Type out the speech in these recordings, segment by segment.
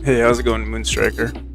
Hey, how's it going, Moonstriker?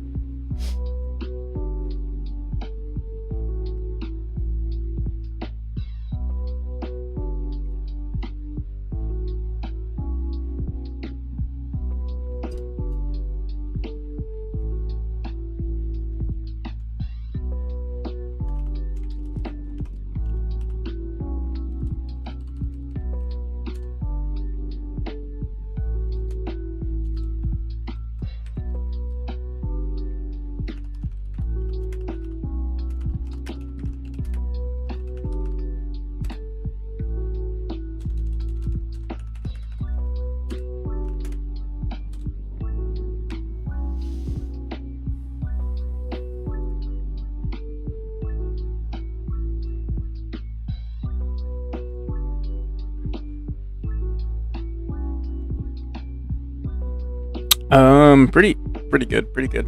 Pretty good, pretty good.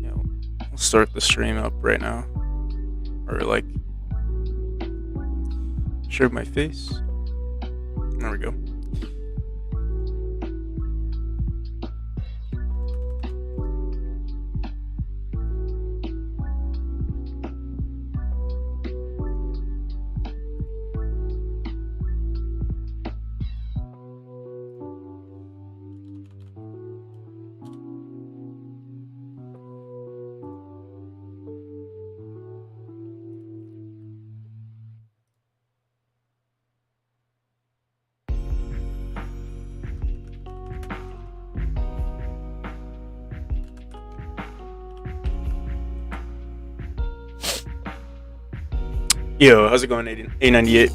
Yeah, we'll start the stream up right now, or like show my face. There we go. Yo, how's it going, A98?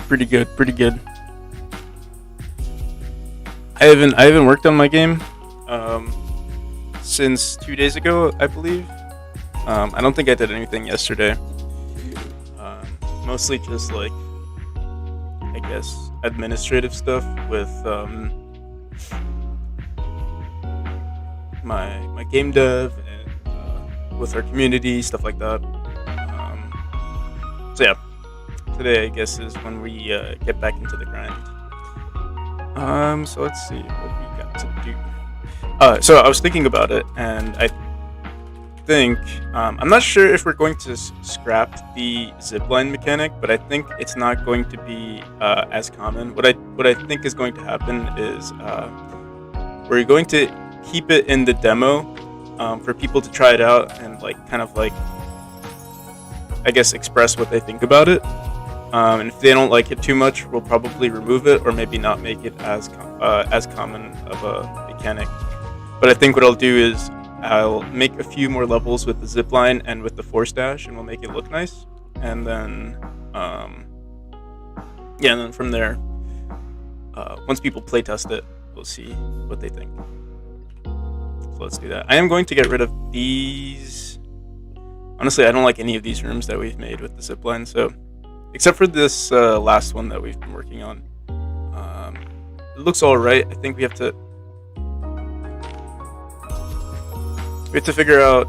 Pretty good, pretty good. I haven't worked on my game since 2 days ago, I believe. I don't think I did anything yesterday. Mostly just like, I guess, administrative stuff with my game dev and with our community, stuff like that. So yeah, today I guess is when we get back into the grind. So let's see what we got to do. So I was thinking about it, and I think I'm not sure if we're going to scrap the zipline mechanic, but I think it's not going to be as common. What I think is going to happen is we're going to keep it in the demo for people to try it out and like kind of like, I guess, express what they think about it. And if they don't like it too much, we'll probably remove it or maybe not make it as common of a mechanic. But I think what I'll do is I'll make a few more levels with the zipline and with the force dash, and we'll make it look nice. And then, yeah, and then from there, once people playtest it, we'll see what they think. So let's do that. I am going to get rid of these. Honestly, I don't like any of these rooms that we've made with the zipline, so except for this last one that we've been working on. It looks alright. I think we have to figure out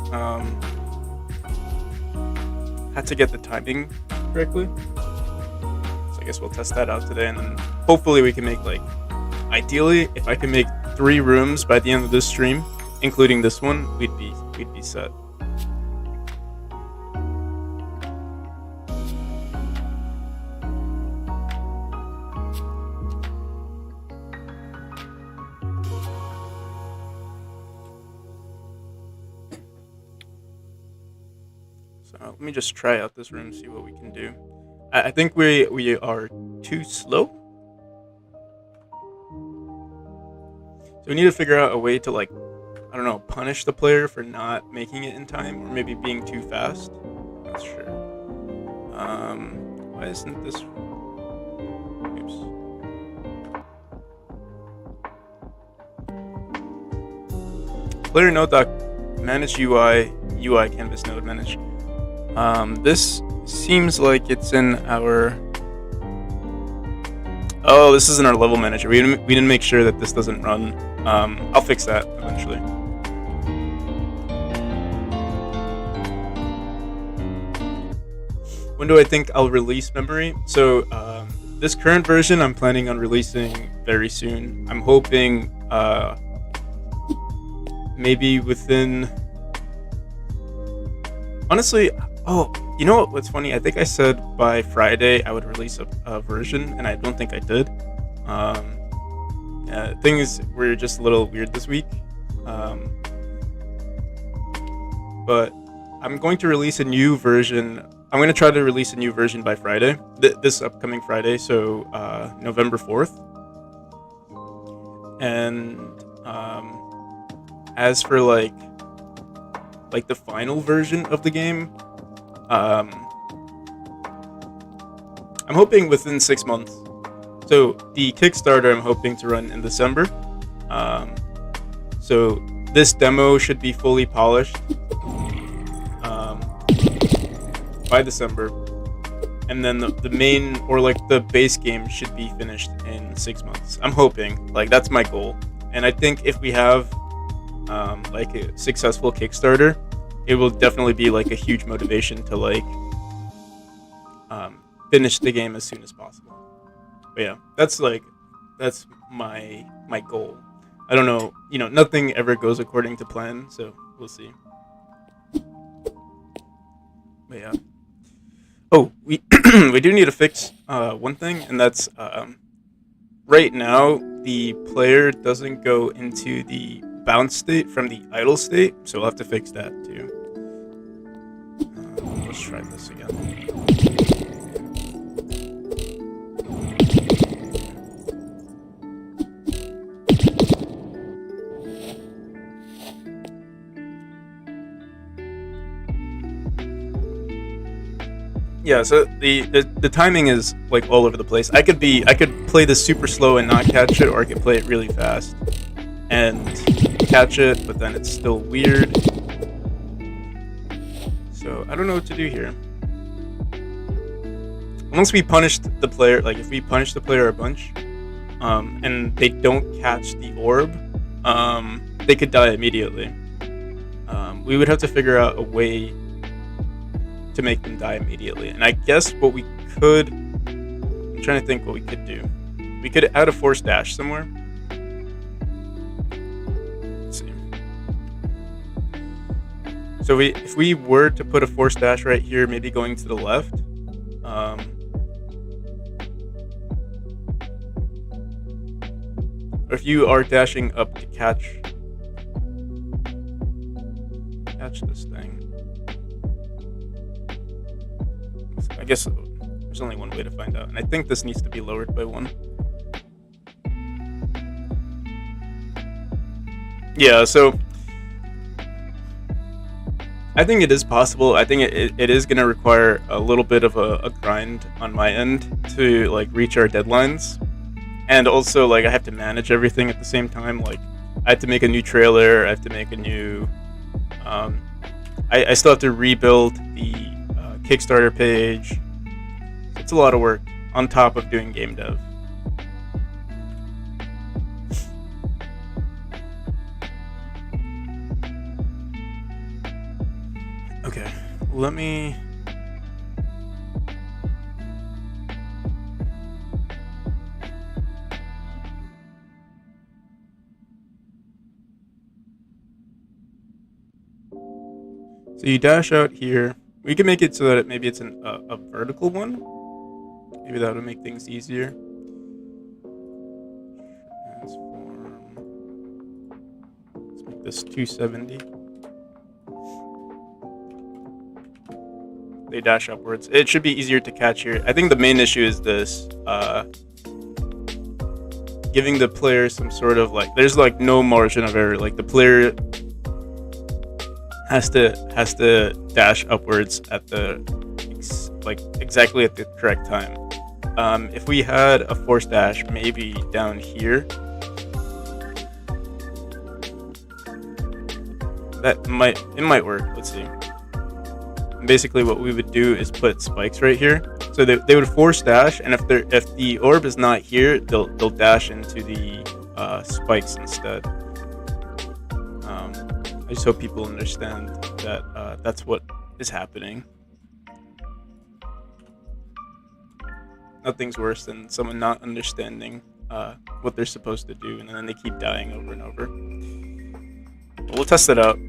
how to get the timing correctly. So I guess we'll test that out today, and then hopefully we can make, like, ideally, if I can make 3 rooms by the end of this stream, including this one, we'd be set. Let me just try out this room, see what we can do. I think we are too slow. So we need to figure out a way to, like, I don't know, punish the player for not making it in time, or maybe being too fast. Not sure. Why isn't this? Oops. Player node doc manage UI canvas node manage. This seems like it's in our. Oh, this is in our level manager. We didn't make sure that this doesn't run. I'll fix that eventually. When do I think I'll release memory? So this current version I'm planning on releasing very soon. I'm hoping Uh, maybe within. Honestly, oh, you know what's funny? I think I said by Friday I would release a version, and I don't think I did. Things were just a little weird this week. Um, but I'm going to release a new version. I'm going to try to release a new version by Friday, this upcoming Friday, so November 4th. And as for like the final version of the game, um, I'm hoping within 6 months. So the Kickstarter I'm hoping to run in December. So this demo should be fully polished by December, and then the main, or like the base game, should be finished in 6 months. I'm hoping, like, that's my goal. And I think if we have like a successful Kickstarter, it will definitely be like a huge motivation to like finish the game as soon as possible. But yeah, that's my goal. I don't know, nothing ever goes according to plan, so we'll see. But yeah. Oh, we we do need to fix one thing, and that's right now the player doesn't go into the bounce state from the idle state, so we'll have to fix that too. Let's try this again. Yeah, so the timing is like all over the place. I could play this super slow and not catch it, or I could play it really fast and catch it, but then it's still weird. So I don't know what to do here. Once we punished the player, like if we punish the player a bunch, and they don't catch the orb, they could die immediately. We would have to figure out a way to make them die immediately. And I guess what we could, I'm trying to think what we could do. We could add a force dash somewhere. Let's see. So if we were to put a force dash right here, maybe going to the left, or if you are dashing up to catch this thing. I guess there's only one way to find out, and I think this needs to be lowered by 1. Yeah, so I think it is possible. I think it is going to require a little bit of a grind on my end to like reach our deadlines, and also like I have to manage everything at the same time. Like I have to make a new trailer, I have to make a new I still have to rebuild the Kickstarter page. It's a lot of work on top of doing game dev. Okay, let me... So you dash out here. We can make it so that maybe it's a vertical one. Maybe that would make things easier. Transform. Let's make this 270. They dash upwards. It should be easier to catch here. I think the main issue is this. Giving the player some sort of like... There's like no margin of error. Like the player has to dash upwards at the exactly at the correct time. If we had a force dash maybe down here, it might work. Let's see. Basically, what we would do is put spikes right here, so they would force dash, and if the orb is not here, they'll dash into the spikes instead. I just hope people understand that that's what is happening. Nothing's worse than someone not understanding what they're supposed to do, and then they keep dying over and over. But we'll test it out.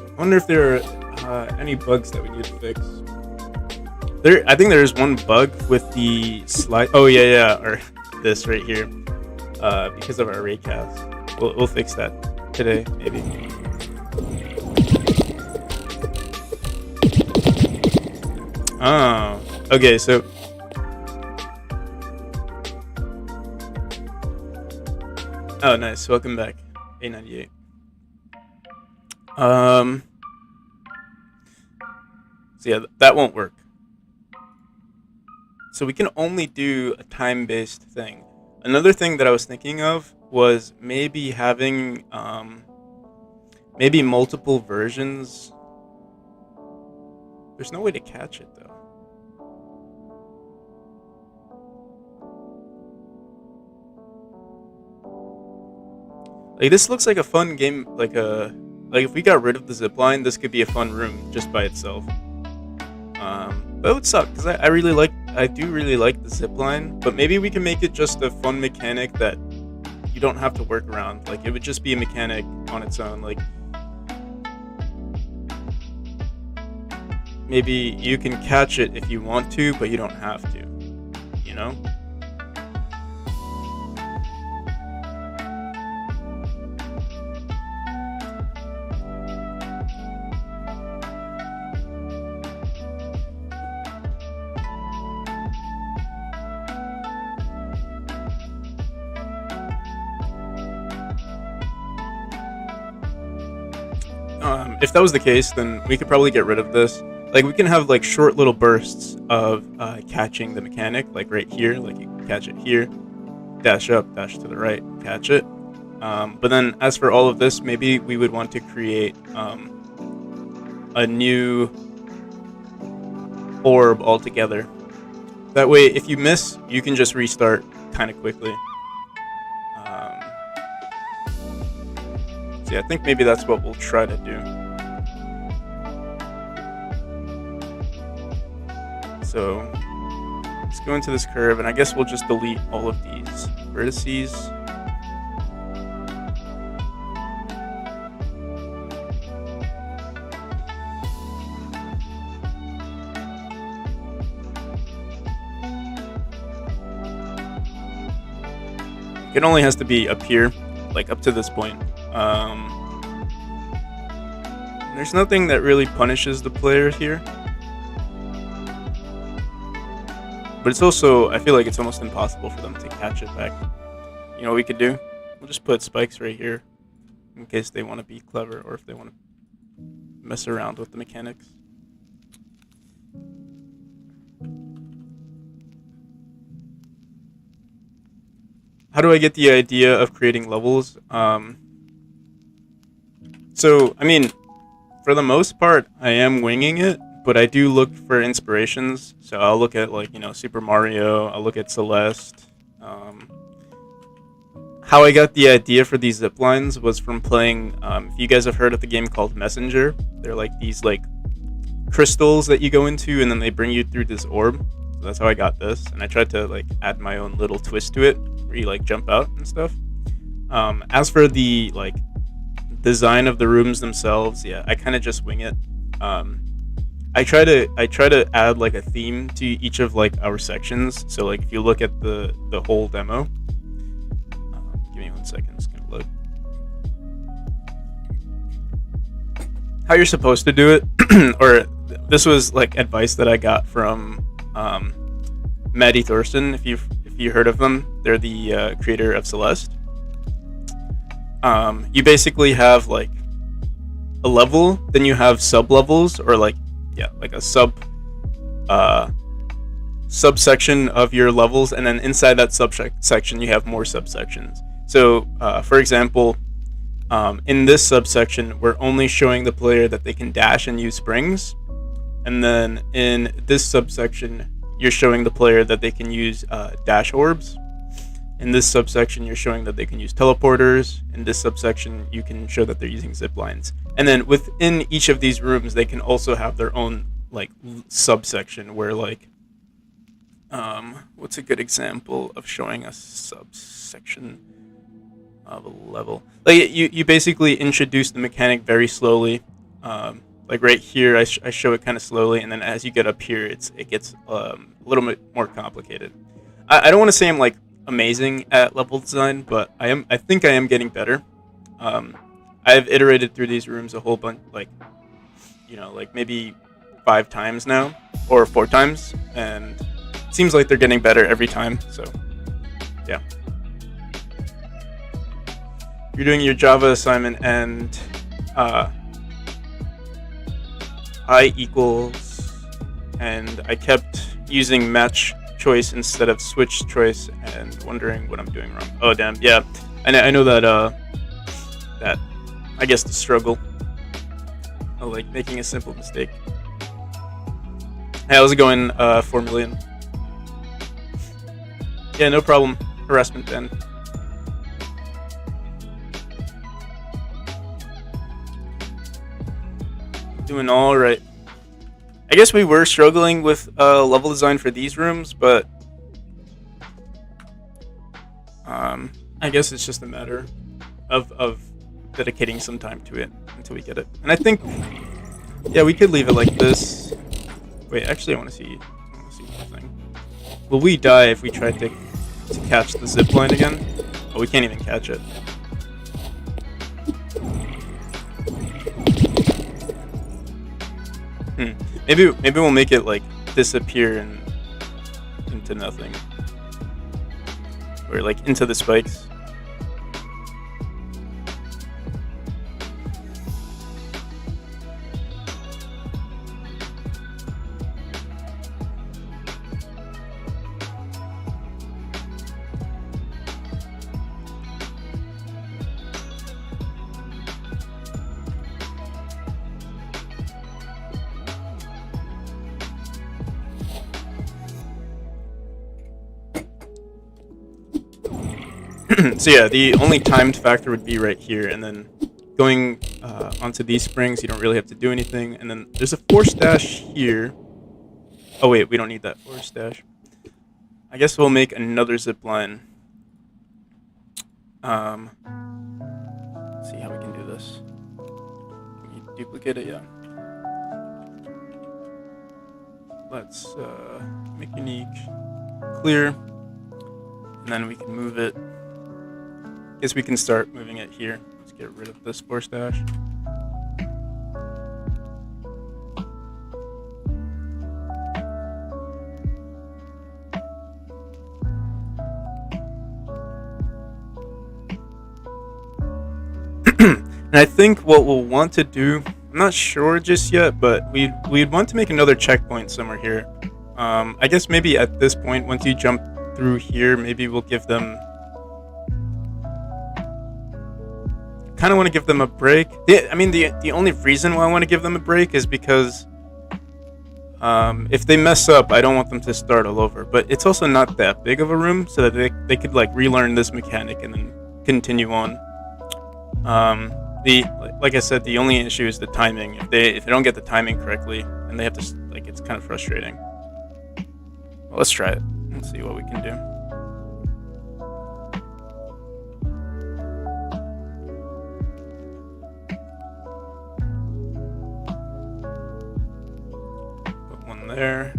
I wonder if there are any bugs that we need to fix. I think there is one bug with the slide. Oh yeah, or this right here, because of our raycast. We'll fix that today, maybe. Oh, okay. So, oh, nice. Welcome back, A98. So yeah, that won't work. So we can only do a time-based thing. Another thing that I was thinking of was maybe having maybe multiple versions. There's no way to catch it though. Like this looks like a fun game, like if we got rid of the zipline, this could be a fun room just by itself. But it would suck because I do really like the zipline, but maybe we can make it just a fun mechanic that you don't have to work around. Like it would just be a mechanic on its own. Like maybe you can catch it if you want to, but you don't have to, you know? If that was the case, then we could probably get rid of this. Like we can have like short little bursts of catching the mechanic, like right here, like you can catch it here, dash up, dash to the right, catch it. But then as for all of this, maybe we would want to create a new orb altogether. That way, if you miss, you can just restart kind of quickly. So yeah, I think maybe that's what we'll try to do. So let's go into this curve, and I guess we'll just delete all of these vertices. It only has to be up here, like up to this point. There's nothing that really punishes the player here. But it's also, I feel like it's almost impossible for them to catch it back. You know what we could do? We'll just put spikes right here in case they want to be clever or if they want to mess around with the mechanics. How do I get the idea of creating levels? So, I mean, for the most part, I am winging it, but I do look for inspirations. So I'll look at, like, you know, Super Mario, I'll look at Celeste. How I got the idea for these ziplines was from playing, if you guys have heard of the game called Messenger, they're like these, like, crystals that you go into and then they bring you through this orb. So that's how I got this, and I tried to, like, add my own little twist to it, where you, like, jump out and stuff. As for the, like, design of the rooms themselves, yeah, I kind of just wing it. I try to add like a theme to each of like our sections. So like if you look at the whole demo, give me 1 second, it's gonna load. How you're supposed to do it, or this was like advice that I got from Maddie Thorson. If you heard of them, they're the creator of Celeste. You basically have like a level, then you have sub levels, or like a subsection of your levels, and then inside that subsection you have more subsections. So for example, in this subsection we're only showing the player that they can dash and use springs, and then in this subsection, you're showing the player that they can use dash orbs. In this subsection, you're showing that they can use teleporters. In this subsection, you can show that they're using ziplines. And then within each of these rooms, they can also have their own like subsection where like, what's a good example of showing a subsection of a level? Like you basically introduce the mechanic very slowly. Like right here, I show it kind of slowly, and then as you get up here, it gets a little bit more complicated. I don't want to say I'm like amazing at level design, but I think I am getting better. I've iterated through these rooms a whole bunch, like like maybe 5 times now, or 4 times, and it seems like they're getting better every time. So yeah, you're doing your Java assignment, and I equals, and I kept using match choice instead of switch choice, and wondering what I'm doing wrong. Oh damn, yeah, I know that that I guess the struggle of like making a simple mistake. Hey, how's it going, 4 million? Yeah, no problem. Harassment then. Doing all right. I guess we were struggling with level design for these rooms, but I guess it's just a matter of dedicating some time to it until we get it. And I think, yeah, we could leave it like this. Wait, actually, I want to see one thing. Will we die if we try to catch the zipline again? Oh, we can't even catch it. Maybe we'll make it like disappear into nothing, or like into the spikes. So yeah, the only timed factor would be right here, and then going onto these springs, you don't really have to do anything. And then there's a force dash here. Oh wait, we don't need that force dash. I guess we'll make another zip line. Let's see how we can do this. Can we duplicate it? Yeah. Let's make unique, clear, and then we can move it. Guess we can start moving it here. Let's get rid of this force dash. And I think what we'll want to do, I'm not sure just yet, but we'd want to make another checkpoint somewhere here. I guess maybe at this point, once you jump through here, maybe we'll give them. Kind of want to give them a break. I mean, the only reason why I want to give them a break is because if they mess up, I don't want them to start all over. But it's also not that big of a room, so that they could like relearn this mechanic and then continue on. Like I said, the only issue is the timing. If they don't get the timing correctly, and they have to like, it's kind of frustrating. Well, let's try it. Let's see what we can do. Put one there.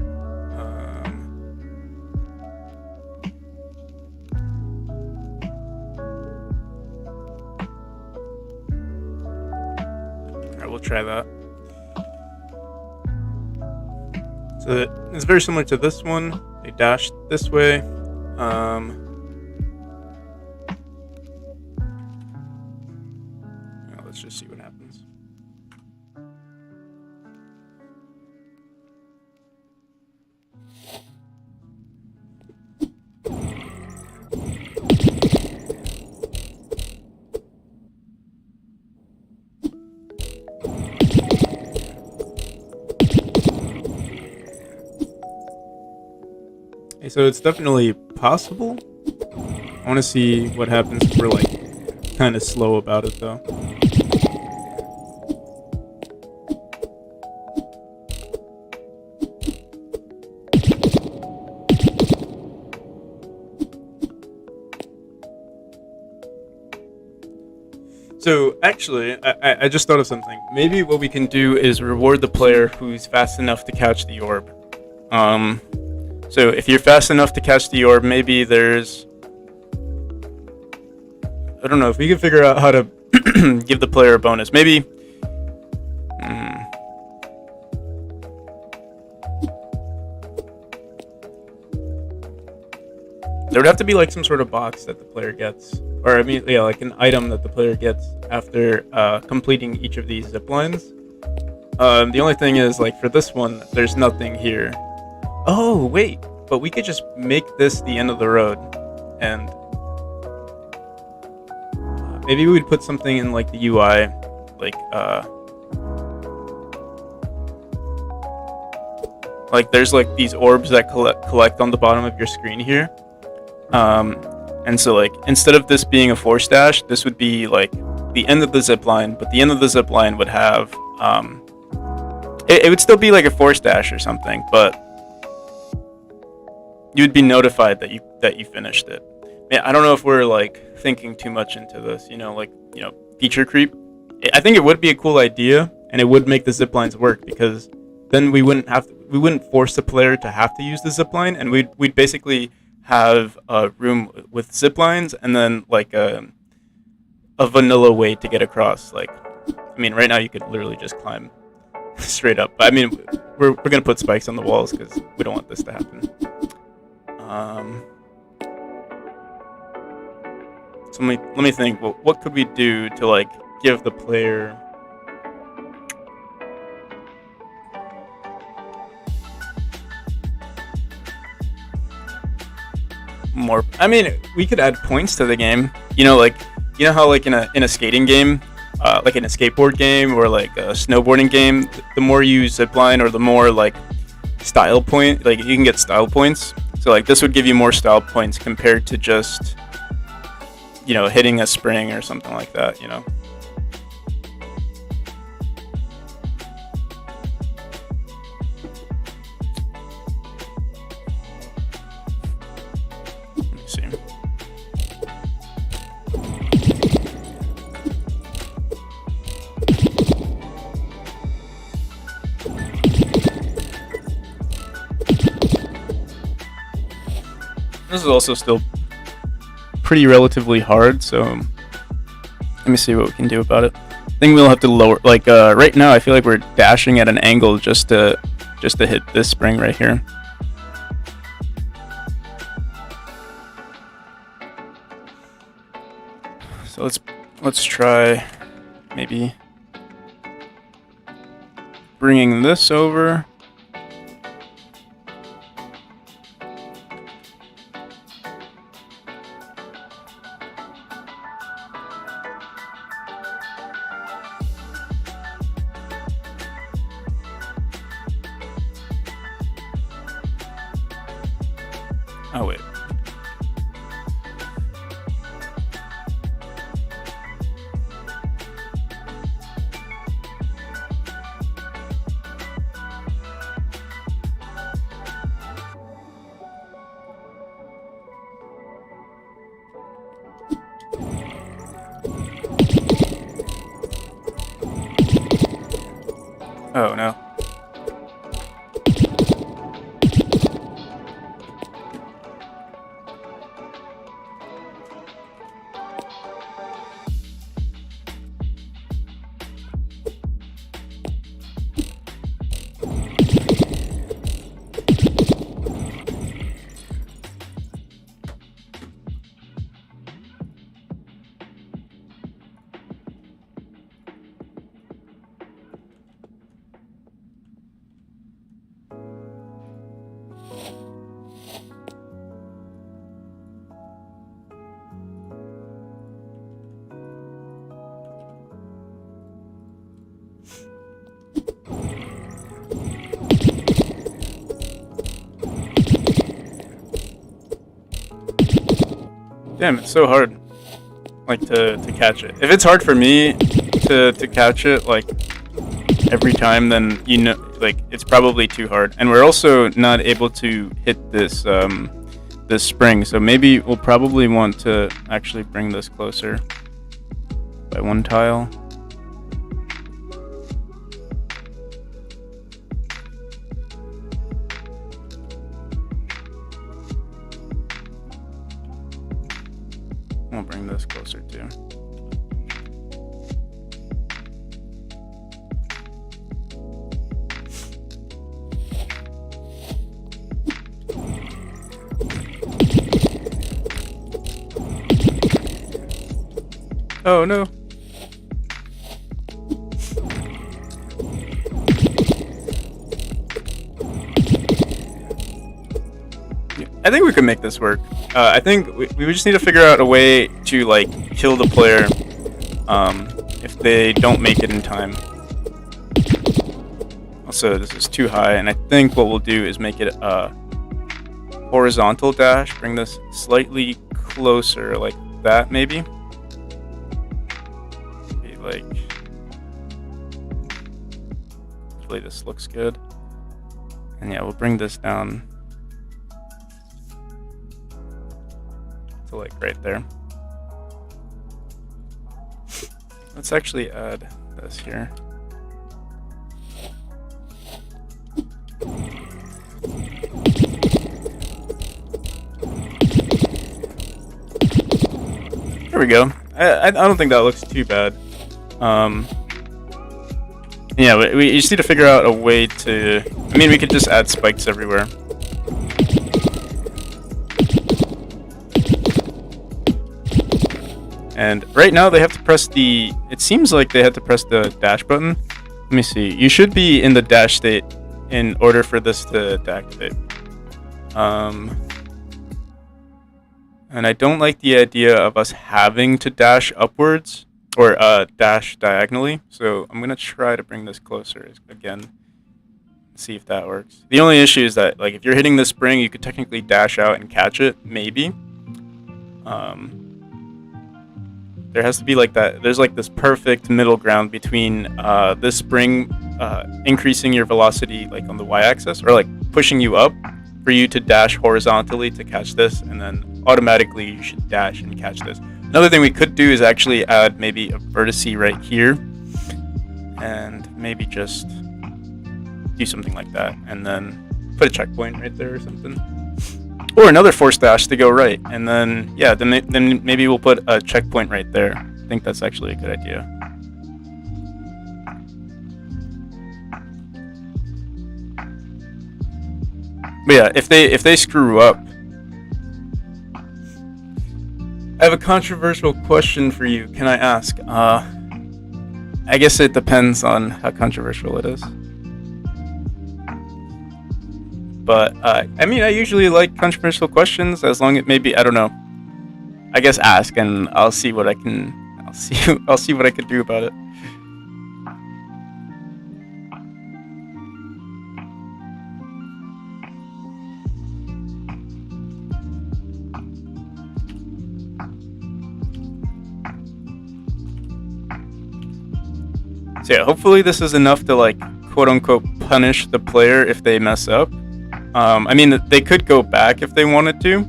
We'll try that. So it's very similar to this one. They dash this way. Let's just see what happens. Hey, so it's definitely possible. I want to see what happens if we're like kind of slow about it though. So actually, I just thought of something. Maybe what we can do is reward the player who's fast enough to catch the orb. Um, so if you're fast enough to catch the orb, maybe there's, I don't know, if we could figure out how to give the player a bonus. Maybe. Hmm, there would have to be like some sort of box that the player gets, or I mean, yeah, like an item that the player gets after completing each of these zip lines. The only thing is, like for this one, there's nothing here. Oh wait, but we could just make this the end of the road, and maybe we would put something in like the UI, like there's like these orbs that collect on the bottom of your screen here. Um, and so like instead of this being a force dash, this would be like the end of the zip line, but the end of the zip line would have it would still be like a force dash or something, but you'd be notified that you finished it. Man, I don't know if we're like thinking too much into this, like feature creep. I think it would be a cool idea, and it would make the zip lines work because then we wouldn't force the player to have to use the zip line, and we'd basically have a room with zip lines, and then like a vanilla way to get across. Like, I mean, right now you could literally just climb straight up. But I mean, we're gonna put spikes on the walls because we don't want this to happen. Um, so let me think. Well, what could we do to like give the player more? I mean, we could add points to the game. Like how like in a skating game, like in a skateboard game or like a snowboarding game, the more you zipline or the more like style point, like you can get style points. So like this would give you more style points compared to just hitting a spring or something like that. Let me see. This is also still pretty relatively hard, so let me see what we can do about it. I think we'll have to lower, like right now I feel like we're dashing at an angle just to hit this spring right here. So let's try maybe bringing this over. Oh wait. Oh no. Damn, it's so hard. Like to catch it. If it's hard for me to catch it, like every time, then you know, like it's probably too hard. And we're also not able to hit this this spring, so maybe we'll probably want to actually bring this closer by one tile. We'll bring this closer too. Oh no. I think we can make this work. I think we just need to figure out a way to like kill the player if they don't make it in time. Also, this is too high, and I think what we'll do is make it a horizontal dash. Bring this slightly closer, like that, maybe. Maybe like, hopefully this looks good. And yeah, we'll bring this down to like right there. Let's actually add this here. There we go. I don't think that looks too bad. Yeah, we just need to figure out a way to... I mean, we could just add spikes everywhere. And right now they have to press the... It seems like they had to press the dash button. Let me see. You should be in the dash state in order for this to activate. And I don't like the idea of us having to dash upwards or dash diagonally. So I'm gonna try to bring this closer again. See if that works. The only issue is that like if you're hitting the spring, you could technically dash out and catch it, maybe. There has to be like that. There's like this perfect middle ground between this spring increasing your velocity like on the y-axis or like pushing you up for you to dash horizontally to catch this, and then automatically you should dash and catch this. Another thing we could do is actually add maybe a vertice right here and maybe just do something like that and then put a checkpoint right there or something. Or another force dash to go right, and then yeah, then maybe we'll put a checkpoint right there. I think that's actually a good idea. But yeah, if they screw up, I have a controversial question for you. Can I ask? I guess it depends on how controversial it is. But I mean, I usually like controversial questions as long as maybe I don't know. I guess ask and I'll see what I can. I'll see what I can do about it. So yeah, hopefully this is enough to like quote unquote punish the player if they mess up. I mean, they could go back if they wanted to.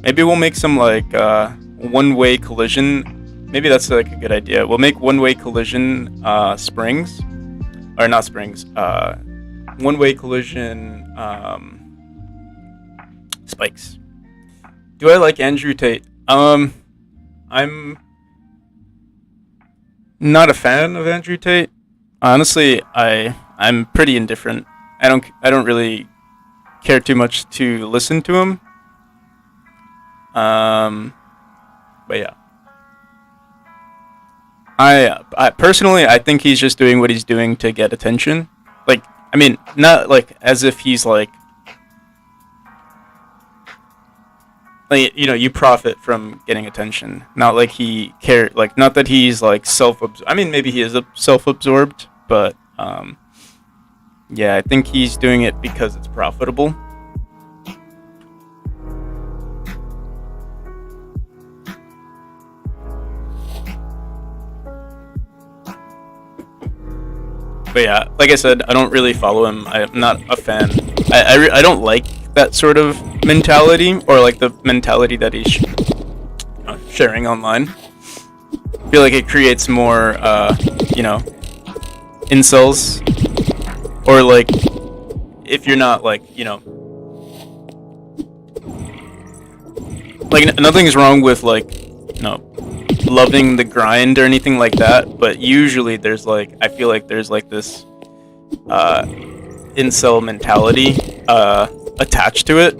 Maybe we'll make some like one-way collision. Maybe that's like a good idea. We'll make one-way collision springs, or not springs. One-way collision spikes. Do I like Andrew Tate? I'm not a fan of Andrew Tate. Honestly, I'm pretty indifferent. I don't really care too much to listen to him. But yeah. I personally, I think he's just doing what he's doing to get attention. Like, I mean, not like as if he's like, you know, you profit from getting attention. Not like he care, like not that he's like self-absorbed. I mean, maybe he is self-absorbed, but yeah, I think he's doing it because it's profitable. But yeah, like I said, I don't really follow him. I'm not a fan. I don't like that sort of mentality, or like the mentality that he's sharing online. I feel like it creates more, incels, or like if you're not like, like nothing's wrong with like, loving the grind or anything like that, but usually there's like, I feel like there's like this incel mentality attached to it.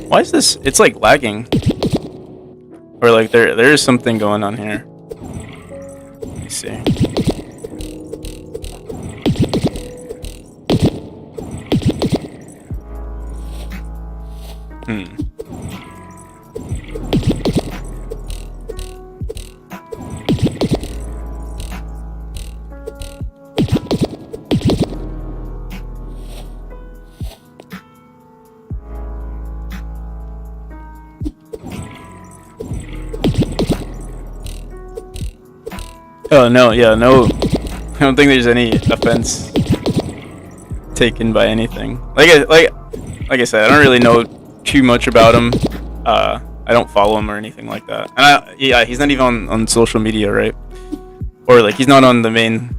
Why is this? It's like lagging, or like there is something going on here. Let me see. Oh no, yeah, no. I don't think there's any offense taken by anything. Like I said, I don't really know too much about him. I don't follow him or anything like that. And yeah, he's not even on social media, right? Or like he's not on the main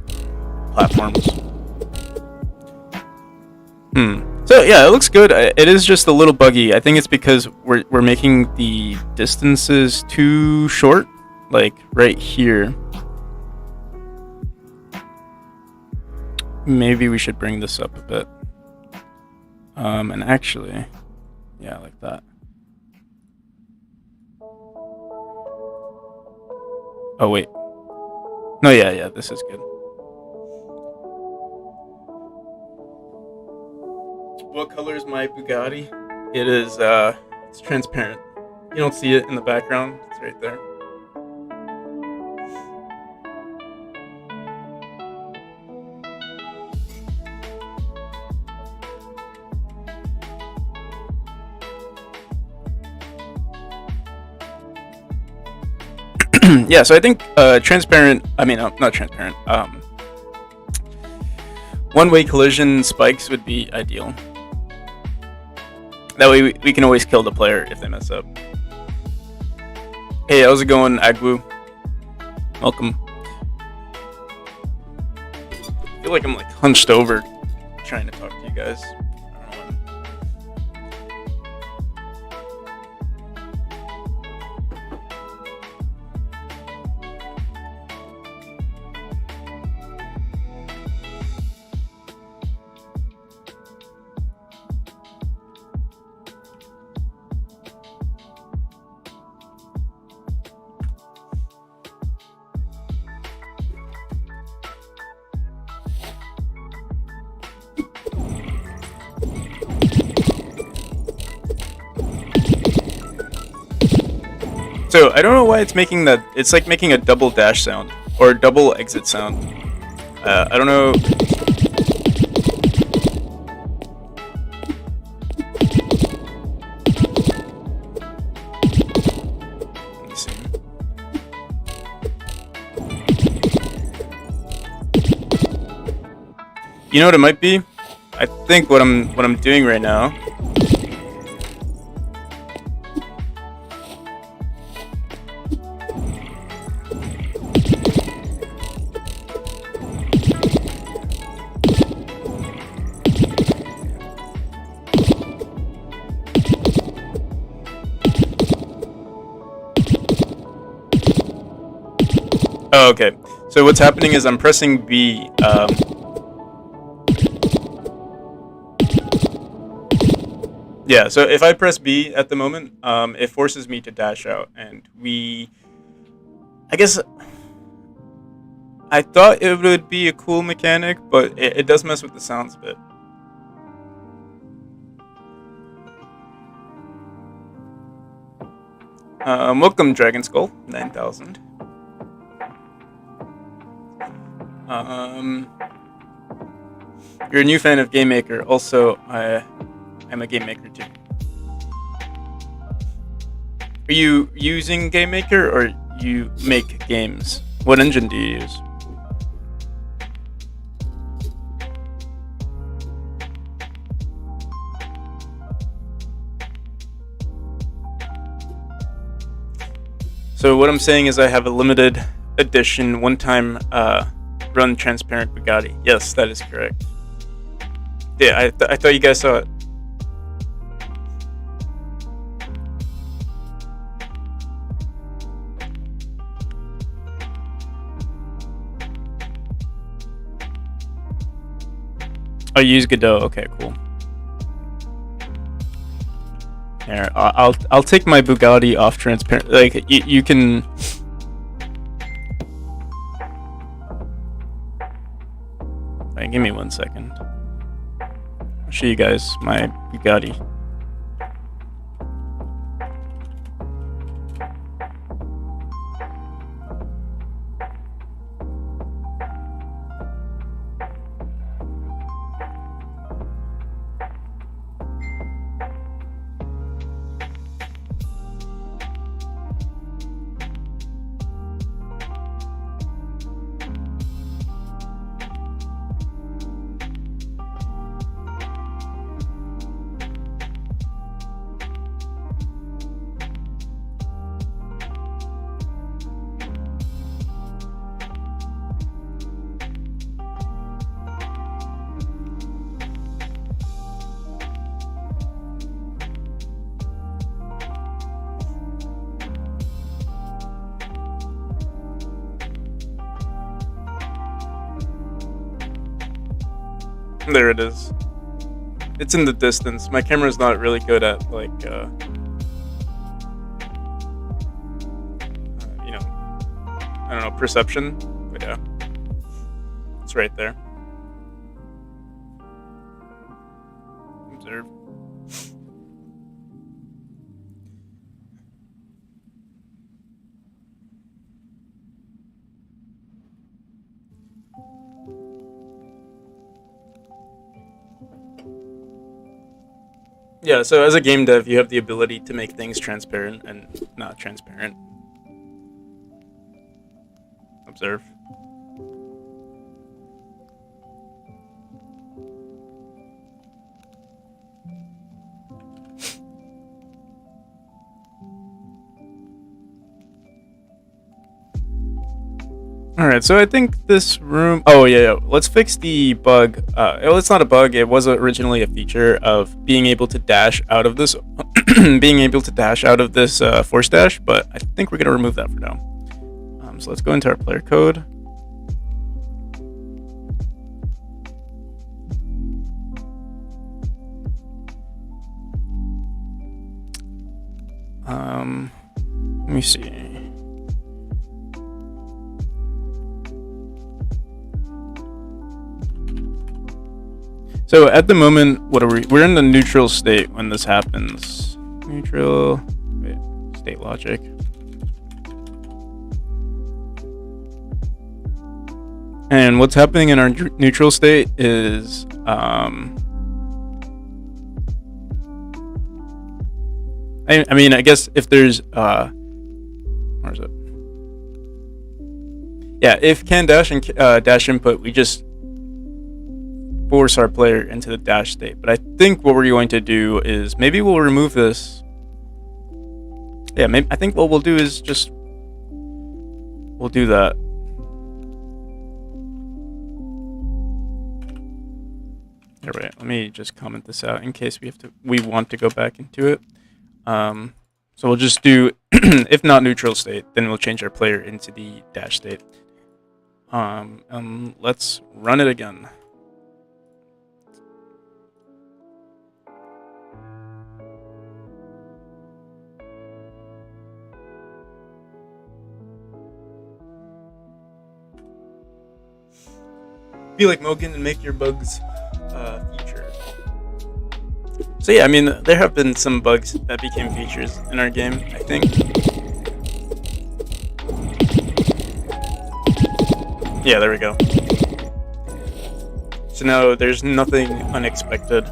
platforms. So yeah, it looks good. It is just a little buggy. I think it's because we're making the distances too short, like right here. Maybe we should bring this up a bit. And actually, yeah, like that. Oh wait. No, yeah, this is good. What color is my Bugatti? It is, it's transparent. You don't see it in the background. It's right there. Yeah, so I think transparent. I mean, not transparent. One-way collision spikes would be ideal. That way we can always kill the player if they mess up. Hey, how's it going, Agwu? Welcome. I feel like I'm like hunched over trying to talk to you guys. So I don't know why it's making that. It's like making a double dash sound or a double exit sound. I don't know. Let me see. You know what it might be? I think what I'm doing right now. Oh, okay. So what's happening is I'm pressing B. Yeah, so if I press B at the moment, it forces me to dash out, and I guess I thought it would be a cool mechanic, but it does mess with the sounds a bit. Welcome, Dragon Skull 9000. You're a new fan of Game Maker. Also, I'm a Game Maker too. Are you using Game Maker or you make games? What engine do you use? So what I'm saying is I have a limited edition one-time run transparent Bugatti. Yes, that is correct. Yeah, I thought you guys saw it. Oh, you use Godot. Okay, cool. Here, I'll take my Bugatti off transparent. Like you can. Wait, give me 1 second. I'll show you guys my Bugatti. There it is. It's in the distance. My camera's not really good at like you know, I don't know, perception. But yeah, it's right there. Observe. Yeah, so as a game dev, you have the ability to make things transparent and not transparent. Observe. Alright, so I think this room... Oh, yeah. Let's fix the bug. Well, it's not a bug. It was originally a feature of being able to dash out of this... force dash, but I think we're going to remove that for now. So let's go into our player code. Let me see. So at the moment, what are we? We're in the neutral state when this happens. Neutral, wait, state logic. And what's happening in our neutral state is, I mean, I guess if there's, where is it? Yeah, if can dash and dash input, we just force our player into the dash state. But I think what we're going to do is maybe we'll remove this. Yeah, maybe I think what we'll do is just we'll do that. All right, let me just comment this out in case we want to go back into it. So we'll just do if not neutral state, then we'll change our player into the dash state. Let's run it again. Be like Mogan and make your bugs feature. So yeah, I mean, there have been some bugs that became features in our game, I think. Yeah, there we go. So now there's nothing unexpected.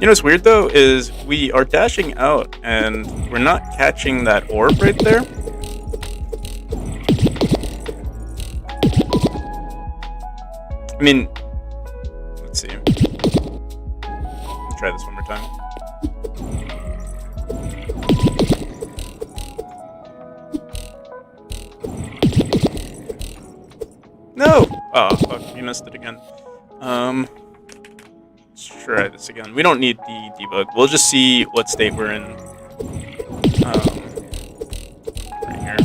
know what's weird though is we are dashing out and we're not catching that orb right there. I mean, let's see. Let's try this one more time. No! Oh, fuck, we missed it again. Let's try this again. We don't need the debug. We'll just see what state we're in. Right here.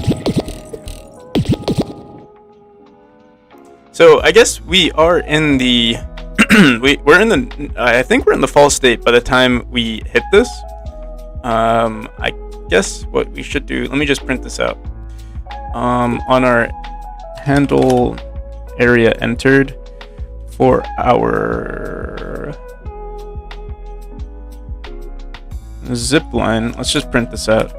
So I guess we are in the we're in the I think we're in the fall state by the time we hit this. I guess what we should do, let me just print this out. On our handle area entered for our zipline, let's just print this out.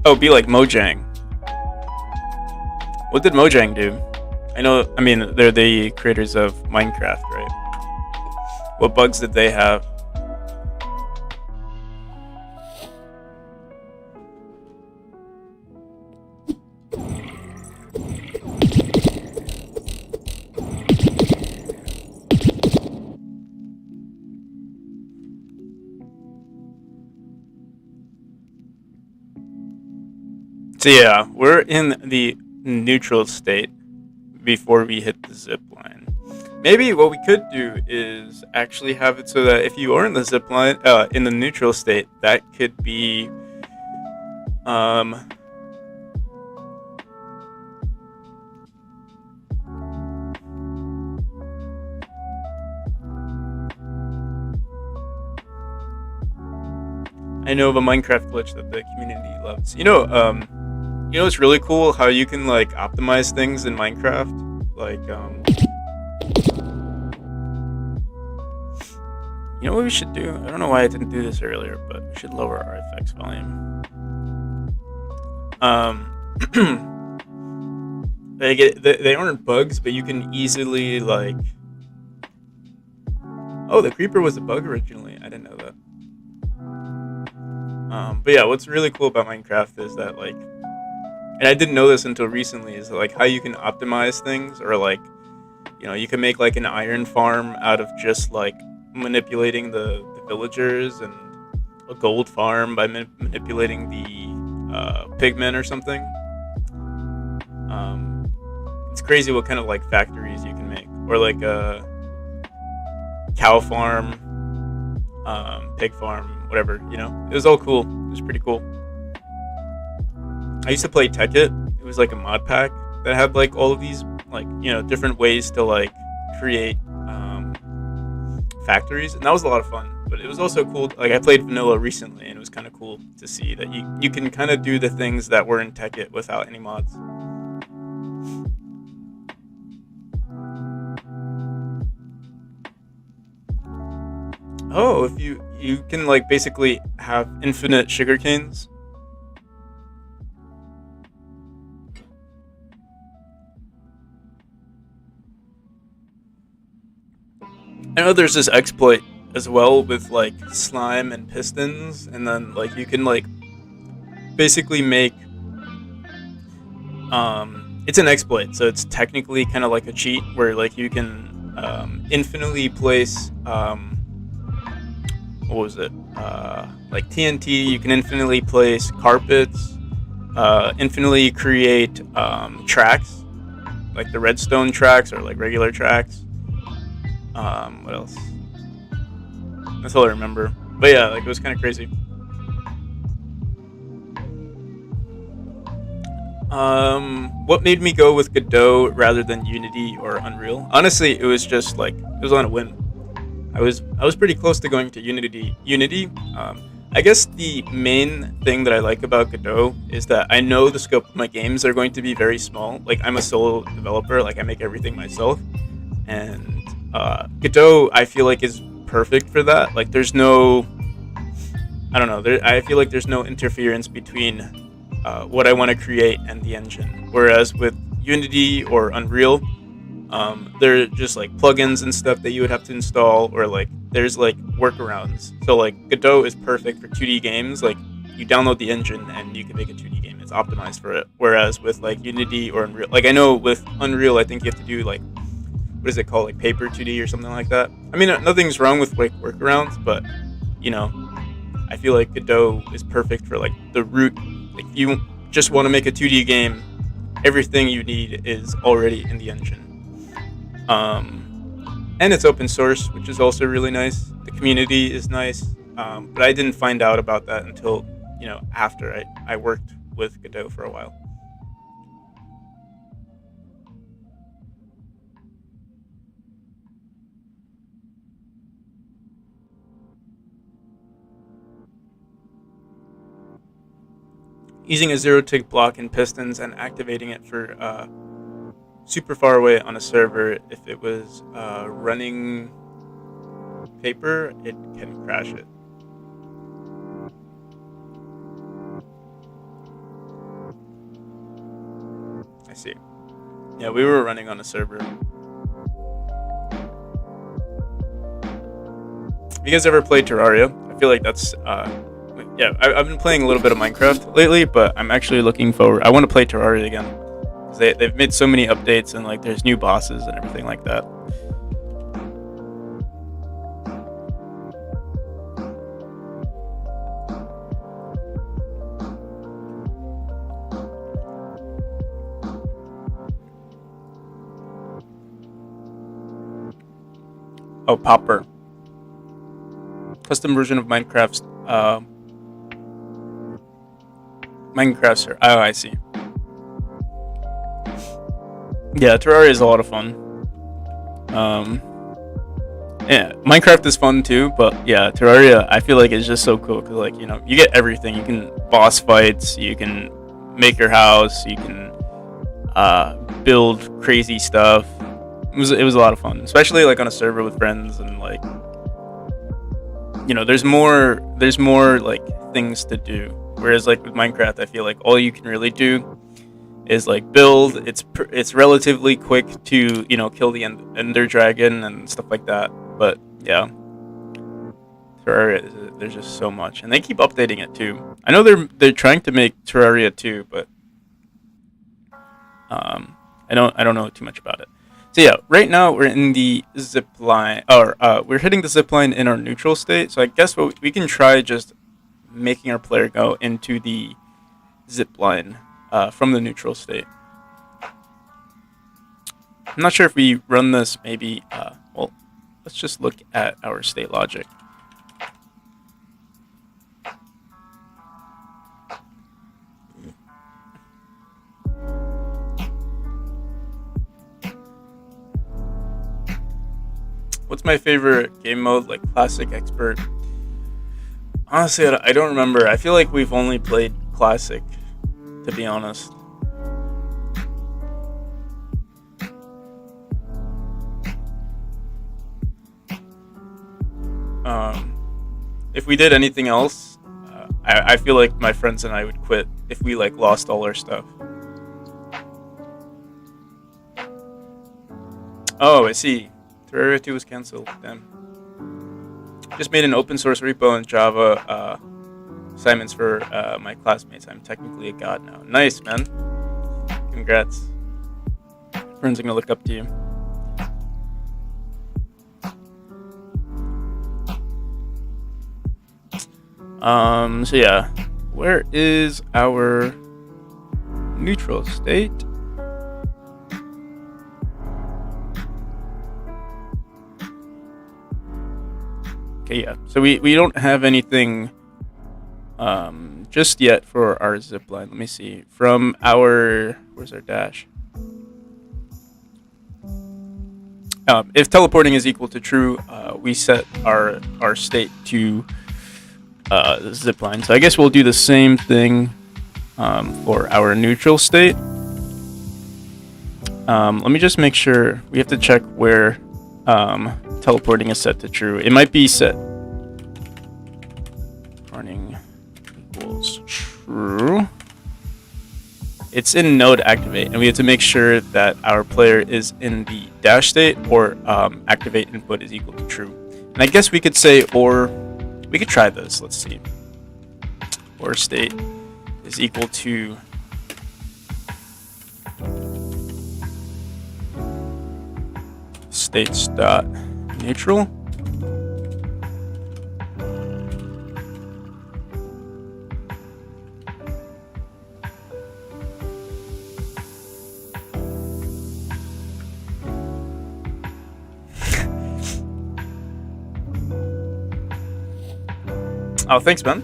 Oh, be like Mojang. What did Mojang do? I mean, they're the creators of Minecraft, right? What bugs did they have? So yeah, we're in the neutral state before we hit the zip line. Maybe what we could do is actually have it so that if you are in the zip line, in the neutral state, that could be, I know of a Minecraft glitch that the community loves. You know, it's really cool how you can like optimize things in Minecraft. Like, you know what we should do? I don't know why I didn't do this earlier, but we should lower our FX volume. They aren't bugs, but you can easily like. Oh, the creeper was a bug originally. I didn't know that. But yeah, what's really cool about Minecraft is that like, and I didn't know this until recently, is like how you can optimize things, or like, you know, you can make like an iron farm out of just like manipulating the villagers, and a gold farm by manipulating the pigmen or something. It's crazy what kind of like factories you can make, or like a cow farm, pig farm, whatever, you know. It was all cool. It was pretty cool. I used to play Tekkit. It was like a mod pack that had like all of these like, you know, different ways to like create factories, and that was a lot of fun. But it was also cool. Like I played vanilla recently, and it was kind of cool to see that you can kind of do the things that were in Tekkit without any mods. Oh, if you can like basically have infinite sugar canes. I know there's this exploit as well with like slime and pistons, and then like you can like basically make it's an exploit, so it's technically kind of like a cheat where like you can infinitely place what was it? Like TNT, you can infinitely place carpets, infinitely create tracks, like the redstone tracks or like regular tracks. What else? That's all I remember. But yeah, like it was kind of crazy. What made me go with Godot rather than Unity or Unreal? Honestly, it was just like it was on a whim. I was pretty close to going to Unity. I guess the main thing that I like about Godot is that I know the scope of my games are going to be very small. Like I'm a solo developer, like I make everything myself, and Godot I feel like is perfect for that. Like there's no, I don't know. I feel like there's no interference between what I want to create and the engine. Whereas with Unity or Unreal. They're just like plugins and stuff that you would have to install, or like there's like workarounds. So like Godot is perfect for 2D games. Like you download the engine and you can make a 2D game. It's optimized for it. Whereas with like Unity or Unreal, like I know with Unreal, I think you have to do like, what is it called, like paper 2D or something like that. I mean, nothing's wrong with like workarounds, but you know, I feel like Godot is perfect for like the root. Like if you just want to make a 2D game, everything you need is already in the engine. And it's open source, which is also really nice. The community is nice, but I didn't find out about that until, you know, after I worked with Godot for a while. Using a zero-tick block in pistons and activating it for super far away on a server, if it was running paper, it can crash it. I see. Yeah, we were running on a server. Have you guys ever played Terraria? I feel like that's yeah, I've been playing a little bit of Minecraft lately, but I'm actually looking forward. I want to play Terraria again. They've made so many updates, and like there's new bosses and everything like that. Oh, Popper. Custom version of Minecraft's Minecraft server. Oh, I see. Yeah, Terraria is a lot of fun. Yeah, Minecraft is fun too, but yeah, Terraria I feel like is just so cool because, like, you know, you get everything. You can boss fights, you can make your house, you can build crazy stuff. It was a lot of fun, especially like on a server with friends, and like, you know, there's more like things to do. Whereas like with Minecraft, I feel like all you can really do is like build. It's relatively quick to, you know, kill the Ender Dragon and stuff like that. But yeah, Terraria, there's just so much, and they keep updating it too. I know they're trying to make Terraria 2, but I don't know too much about it. So yeah, right now we're in the zipline, or we're hitting the zipline in our neutral state. So I guess what we can try just making our player go into the zipline from the neutral state. I'm not sure if we run this. Maybe well, let's just look at our state logic. What's my favorite game mode? Like classic, expert. Honestly, I don't remember. I feel like we've only played classic, to be honest. If we did anything else, I feel like my friends and I would quit if we like lost all our stuff. Oh, I see. Terraria 2 was cancelled. Damn. Just made an open source repo in Java assignments for my classmates. I'm technically a god now. Nice, man. Congrats. Friends are gonna look up to you. So yeah, where is our neutral state? Okay, yeah. So we don't have anything just yet for our zipline. Let me see. From our, where's our dash? If teleporting is equal to true, we set our state to zipline. So I guess we'll do the same thing for our neutral state. Let me just make sure. We have to check where teleporting is set to true. It might be set running equals true it's in node activate, and we have to make sure that our player is in the dash state, or activate input is equal to true. And I guess we could say, or we could try this. Let's see. Or state is equal to states dot neutral. Oh, thanks, man.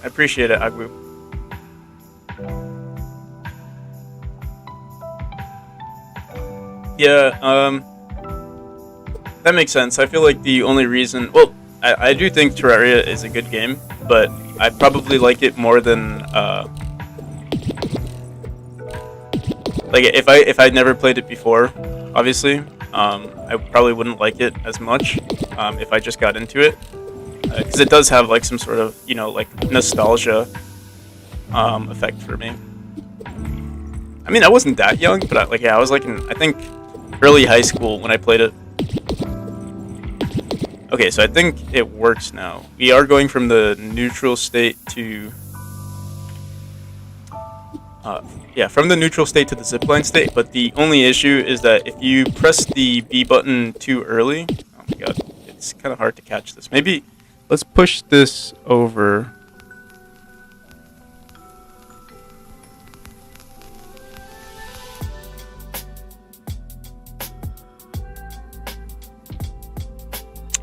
I appreciate it, Agwu. Yeah, that makes sense. I feel like the only reason, well, I do think Terraria is a good game, but I probably like it more than, like if I'd never played it before, obviously, I probably wouldn't like it as much, if I just got into it, because it does have like some sort of, you know, like nostalgia, effect for me. I mean, I wasn't that young, but I was like in, I think, early high school when I played it. Okay, so I think it works now. We are going from the neutral state to, yeah, from the neutral state to the zipline state, but the only issue is that if you press the B button too early, oh my god, it's kind of hard to catch this. Maybe, let's push this over.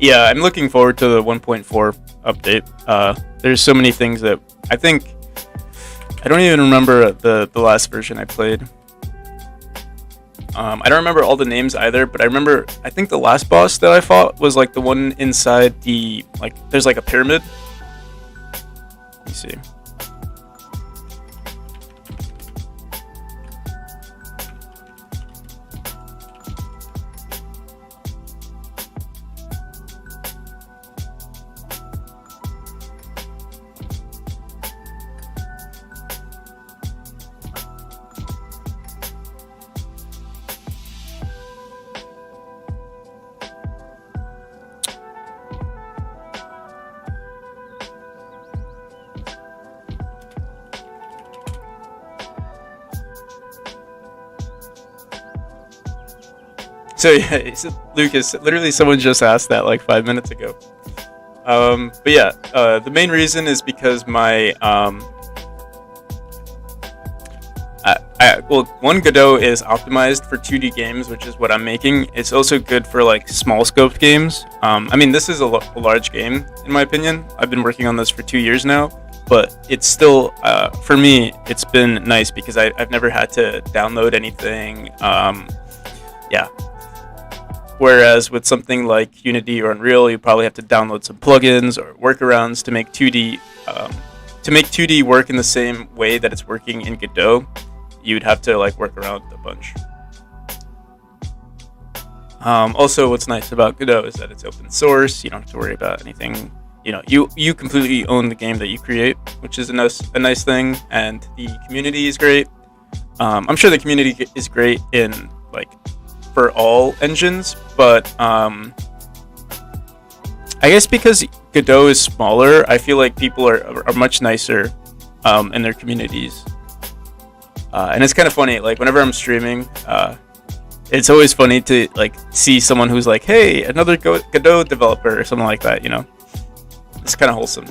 Yeah, I'm looking forward to the 1.4 update. There's so many things that I think, I don't even remember the last version I played. I don't remember all the names either, but I think the last boss that I fought was like the one inside the, like, there's like a pyramid. Let me see. So yeah, Lucas, literally someone just asked that like 5 minutes ago. But yeah, the main reason is because my, well, one Godot is optimized for 2D games, which is what I'm making. It's also good for like small scoped games. I mean, this is a large game in my opinion. I've been working on this for 2 years now, but it's still, for me, it's been nice because I've never had to download anything. Yeah. Whereas with something like Unity or Unreal, you probably have to download some plugins or workarounds to make 2D work in the same way that it's working in Godot. You'd have to like work around a bunch. Also, what's nice about Godot is that it's open source. You don't have to worry about anything. You know, you completely own the game that you create, which is a nice thing. And the community is great. I'm sure the community is great in like for all engines, but I guess because Godot is smaller, I feel like people are much nicer in their communities. And it's kind of funny, like whenever I'm streaming, it's always funny to like see someone who's like, hey, another Godot developer or something like that, you know? It's kind of wholesome.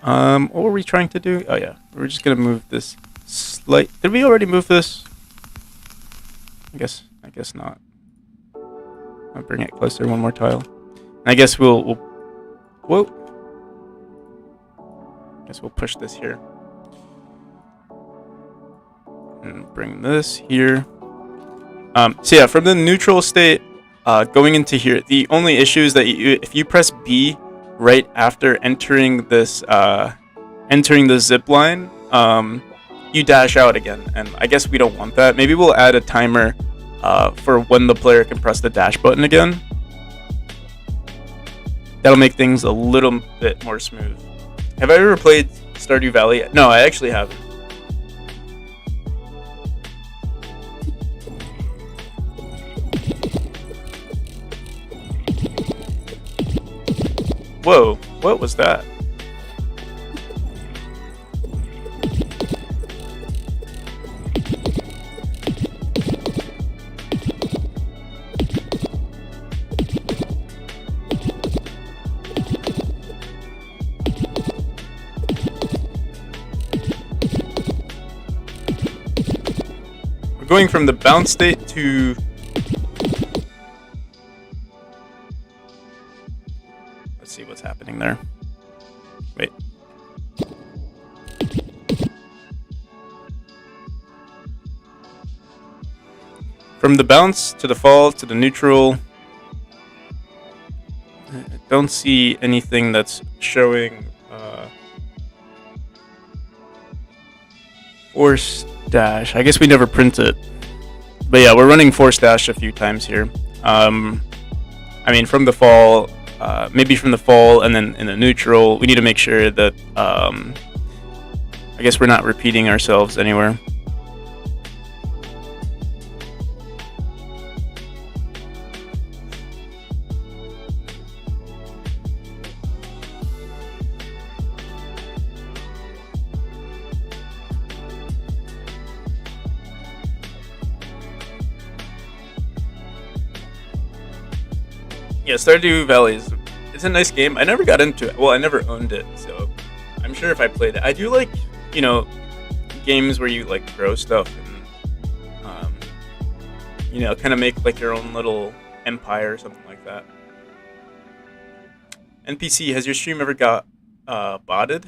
What were we trying to do? Oh yeah, we're just gonna move this did we already move this? I guess not. I'll bring it closer, one more tile. And I guess we'll whoa. I guess we'll push this here. And bring this here. So yeah, from the neutral state, going into here, the only issue is that if you press B right after entering this, entering the zip line, you dash out again, and I guess we don't want that. Maybe we'll add a timer for when the player can press the dash button again. That'll make things a little bit more smooth. Have I ever played Stardew Valley? No, I actually haven't. Whoa, what was that? We're going from the bounce state to... Let's see what's happening there. Wait. From the bounce to the fall to the neutral. I don't see anything that's showing force dash. I guess we never print it. But yeah, we're running force dash a few times here. I mean, from the fall, maybe from the fall and then in the neutral, we need to make sure that I guess we're not repeating ourselves anywhere. Yeah, Stardew Valley it's a nice game. I never got into it. Well, I never owned it, so I'm sure if I played it. I do like, you know, games where you like grow stuff and you know, kind of make like your own little empire or something like that. NPC, has your stream ever got botted?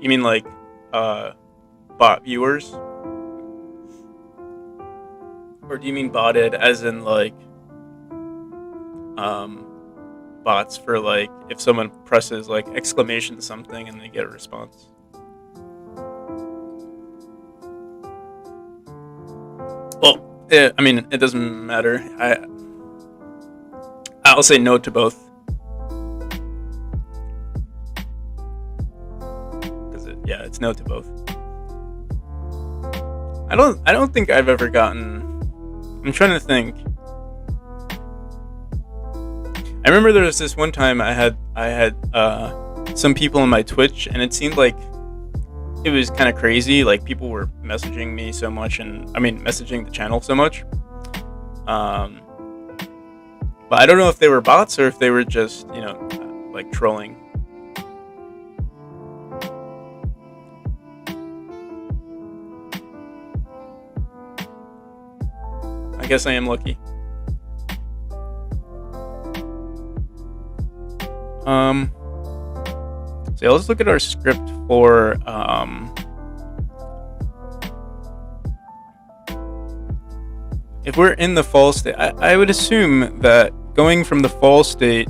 You mean like bot viewers? Or do you mean botted as in like bots for like if someone presses like exclamation something and they get a response? Well, I mean, it doesn't matter. I'll say no to both. Because yeah, it's no to both. I don't think I've ever gotten. I'm trying to think. I remember there was this one time I had some people on my Twitch, and it seemed like it was kind of crazy. Like people were messaging me so much, and I mean messaging the channel so much. But I don't know if they were bots or if they were just, you know, like trolling. I guess I am lucky. So yeah, let's look at our script for if we're in the fall state. I would assume that going from the fall state,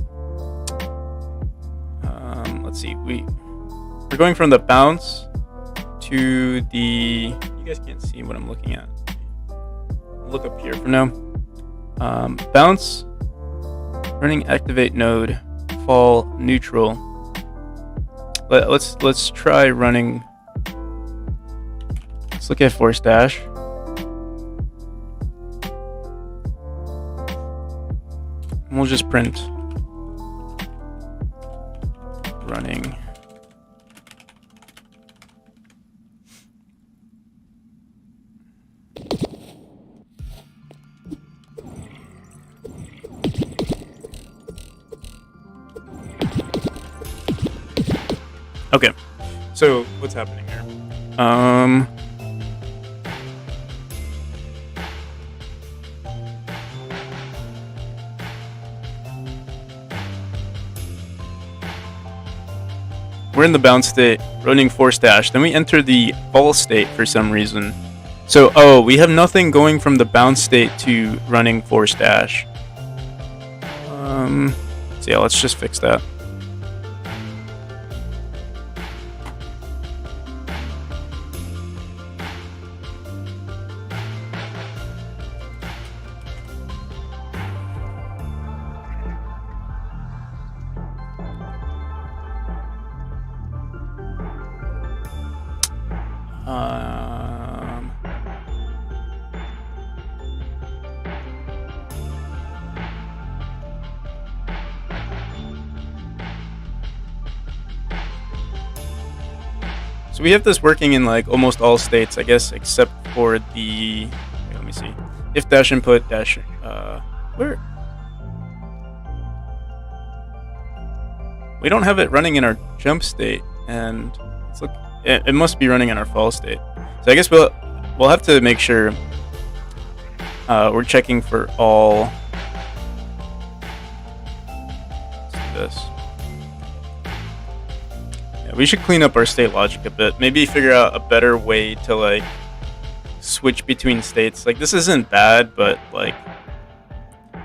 let's see, we're going from the bounce to the. You guys can't see what I'm looking at. I'll look up here for now. Bounce, running activate node, fall neutral. Let's try running. Let's look at force dash. And we'll just print running. Okay, so what's happening here? We're in the bounce state, running force dash. Then we enter the fall state for some reason. So, we have nothing going from the bounce state to running force dash. So yeah, let's just fix that. So we have this working in like almost all states, I guess, except for the. Wait, let me see. If dash input dash where we don't have it running in our jump state, and it's look it must be running in our fall state. So I guess we'll have to make sure we're checking for all. Let's do this. Yeah, we should clean up our state logic a bit. Maybe figure out a better way to like switch between states. Like this isn't bad, but like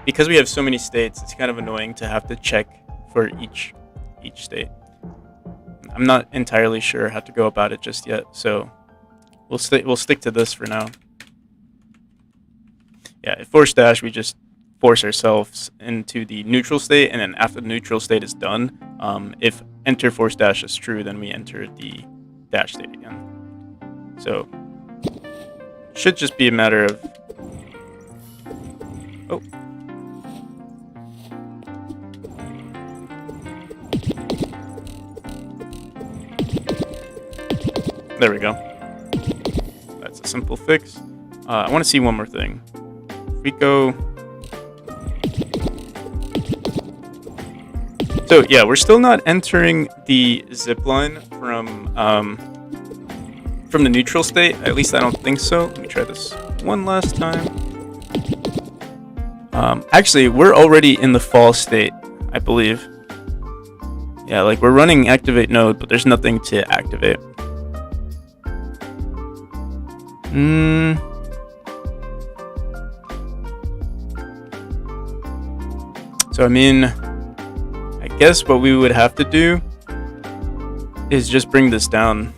because we have so many states, it's kind of annoying to have to check for each state. I'm not entirely sure how to go about it just yet, so we'll stick to this for now. Yeah, at force dash, we just force ourselves into the neutral state, and then after the neutral state is done, if enter force dash is true, then we enter the dash state again. So should just be a matter of there we go. That's a simple fix. I want to see one more thing. If we go. So yeah, we're still not entering the zipline from the neutral state. At least I don't think so. Let me try this one last time. Actually, we're already in the fall state, I believe. Yeah, like we're running activate node, but there's nothing to activate. So I mean, I guess what we would have to do is just bring this down.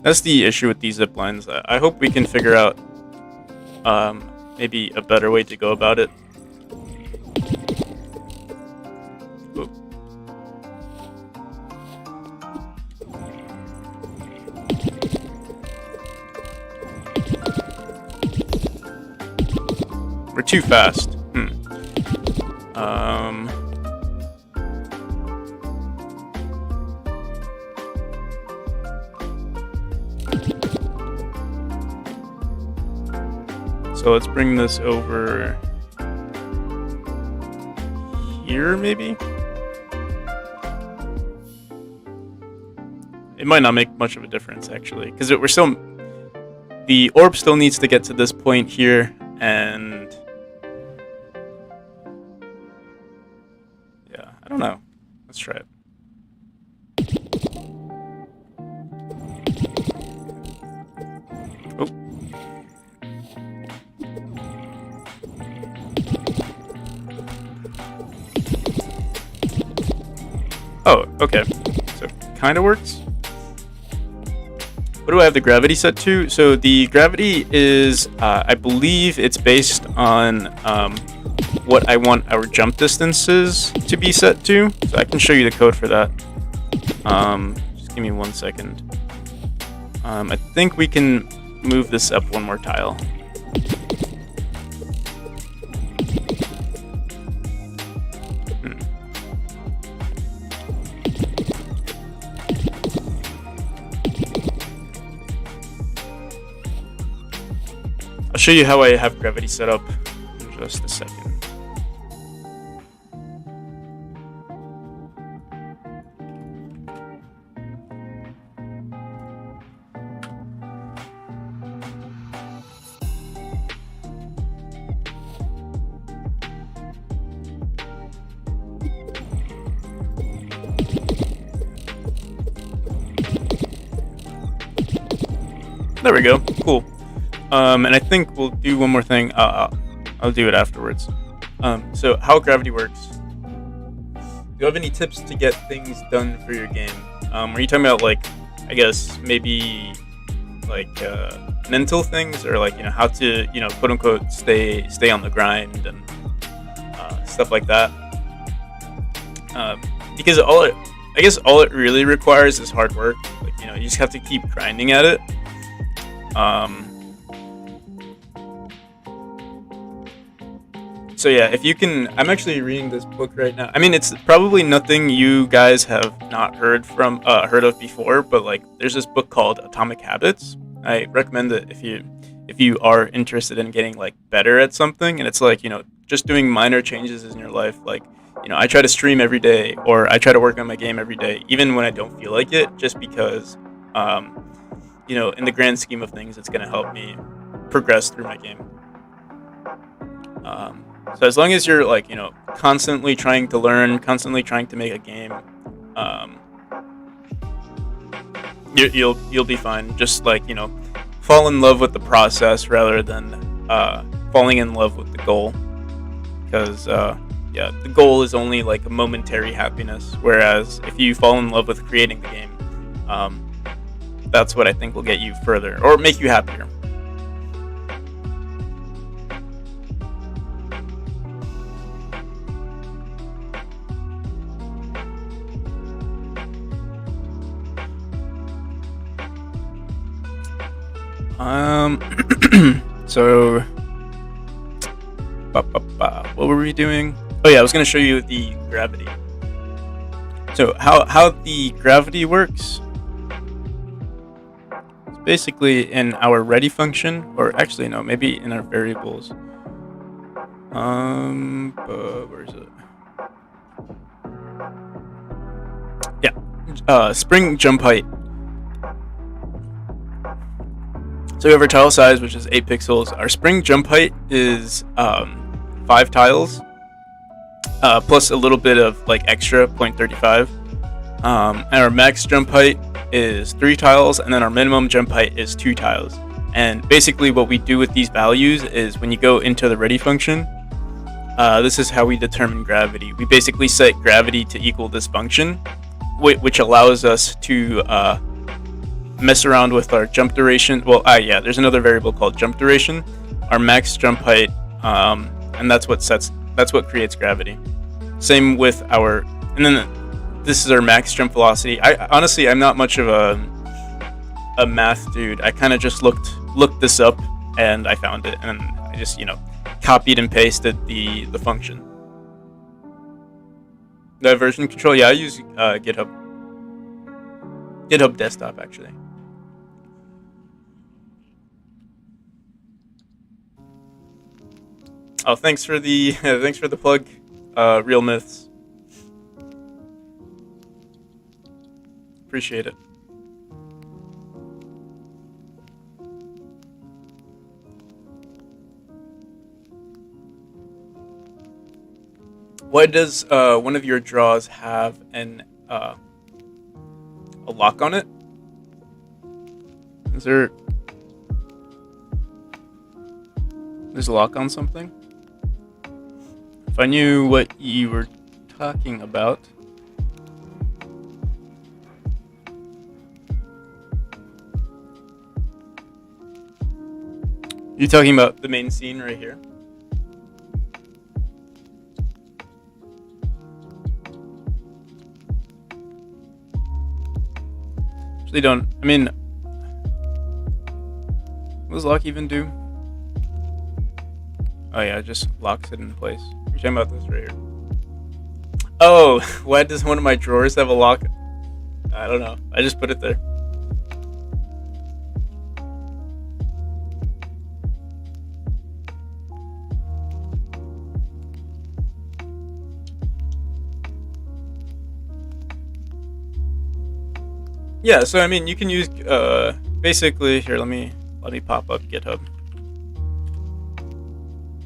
That's the issue with these zip lines. I hope we can figure out maybe a better way to go about it. We're too fast. So let's bring this over here, maybe? It might not make much of a difference, actually, because we're still... The orb still needs to get to this point here, and... yeah, I don't know. Let's try it. Oh, okay. So kind of works. What do I have the gravity set to? So the gravity is, I believe it's based on what I want our jump distances to be set to. So I can show you the code for that. Just give me 1 second. I think we can move this up one more tile. I'll show you how I have gravity set up in just a second. There we go. Cool. And I think we'll do one more thing. I'll do it afterwards. So how gravity works. Do you have any tips to get things done for your game? Are you talking about, like, I guess maybe like mental things, or like, you know, how to, you know, quote unquote stay on the grind and stuff like that? Because I guess all it really requires is hard work. Like, you know, you just have to keep grinding at it. So yeah, if you can, I'm actually reading this book right now. I mean, it's probably nothing you guys have not heard of before, but like, there's this book called Atomic Habits. I recommend it if you are interested in getting like better at something, and it's like just doing minor changes in your life. Like, I try to stream every day, or I try to work on my game every day, even when I don't feel like it, just because, in the grand scheme of things, it's gonna help me progress through my game. So as long as you're like constantly trying to learn, constantly trying to make a game, um, you'll be fine. Just like fall in love with the process rather than falling in love with the goal, because yeah, the goal is only like a momentary happiness. Whereas if you fall in love with creating the game, that's what I think will get you further or make you happier. So, what were we doing? Oh yeah, I was gonna show you the gravity. So how the gravity works? It's basically in our ready function, or actually no, maybe in our variables. Where is it? Yeah, spring jump height. So we have our tile size, which is 8 pixels. Our spring jump height is 5 tiles, plus a little bit of like extra 0.35. And our max jump height is 3 tiles, and then our minimum jump height is 2 tiles. And basically what we do with these values is when you go into the ready function, this is how we determine gravity. We basically set gravity to equal this function, which allows us to mess around with our jump duration. Well, yeah, there's another variable called jump duration, our max jump height, and that's what creates gravity. Same with and then this is our max jump velocity. I'm not much of a math dude. I kind of just looked this up and I found it, and I just copied and pasted the function. The version control, yeah, I use GitHub desktop actually. Oh, thanks for the plug, Real Myths. Appreciate it. Why does one of your draws have a lock on it? There's a lock on something? If I knew what you were talking about. You talking about the main scene right here? Actually don't. I mean, what does lock even do? Oh yeah, it just locks it in place. You're talking about this right here. Oh, why does one of my drawers have a lock? I don't know. I just put it there. Yeah, so I mean, you can use basically here. Let me pop up GitHub.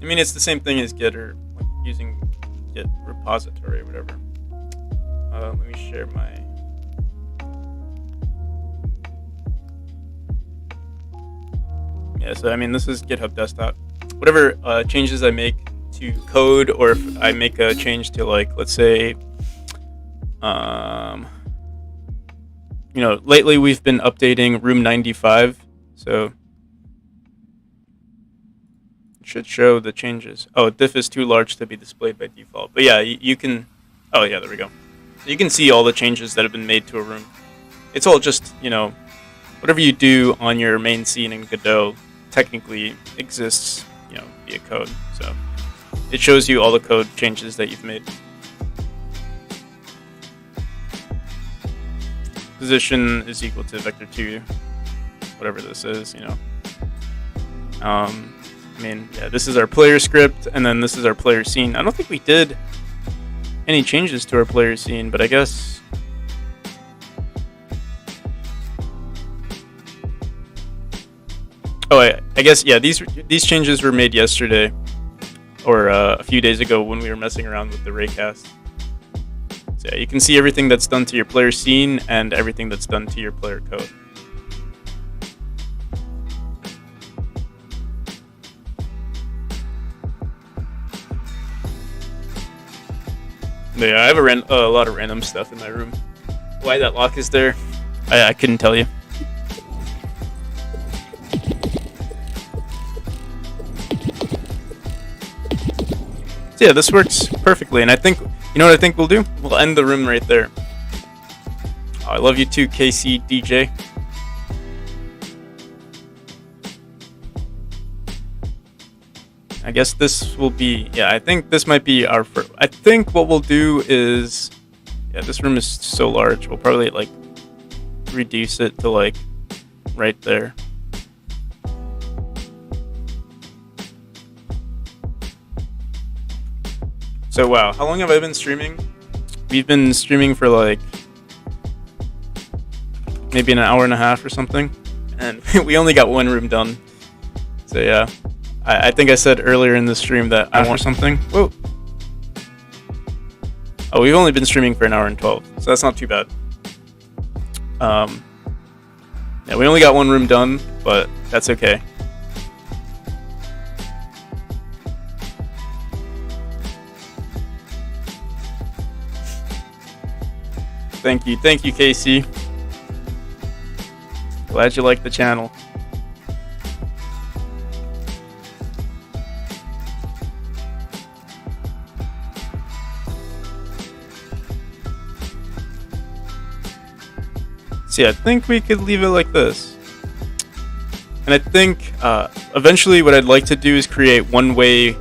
I mean, it's the same thing as Git, or like using Git repository or whatever. Let me share my. Yeah, so I mean, this is GitHub desktop. Whatever changes I make to code, or if I make a change to, like, let's say, lately we've been updating room 95, so it should show the changes. Oh, diff is too large to be displayed by default. But yeah, you can. Oh yeah, there we go. So you can see all the changes that have been made to a room. It's all just whatever you do on your main scene in Godot technically exists via code. So it shows you all the code changes that you've made. Position is equal to vector2, whatever this is, you know. I mean, yeah, this is our player script, and then this is our player scene. I don't think we did any changes to our player scene, but I guess... Oh, I guess, yeah, these changes were made yesterday, or a few days ago when we were messing around with the raycast. So yeah, you can see everything that's done to your player scene and everything that's done to your player code. But yeah, I have a lot of random stuff in my room. Why that lock is there, I couldn't tell you. So yeah, this works perfectly, and I think, you know what I think we'll do? We'll end the room right there. Oh, I love you too, KC DJ. I guess this will be, yeah, I think this might be our first. I think what we'll do is, yeah, this room is so large, we'll probably like reduce it to like right there. So wow, how long have I been streaming? We've been streaming for like maybe an hour and a half or something, and we only got one room done. So yeah, I think I said earlier in the stream that I want something. Whoa. Oh, we've only been streaming for an hour and 12, so that's not too bad. Yeah, we only got one room done, but that's okay. Thank you, Casey. Glad you like the channel. See, I think we could leave it like this. And I think eventually what I'd like to do is create one-way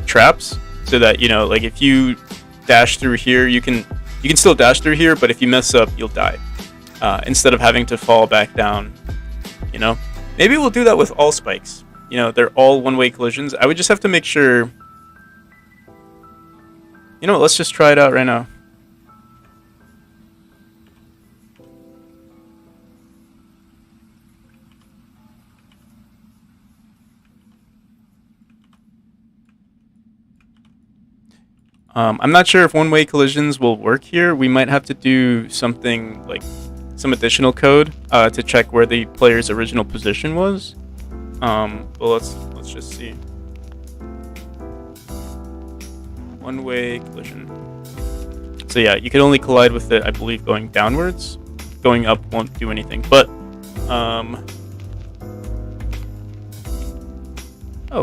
traps, so that, you know, like if you dash through here, you can still dash through here, but if you mess up, you'll die. Instead of having to fall back down, you know? Maybe we'll do that with all spikes. You know, they're all one-way collisions. I would just have to make sure... You know what, let's just try it out right now. I'm not sure if one-way collisions will work here. We might have to do something like some additional code to check where the player's original position was. But let's just see. One-way collision. So yeah, you can only collide with it, I believe, going downwards. Going up won't do anything. But oh,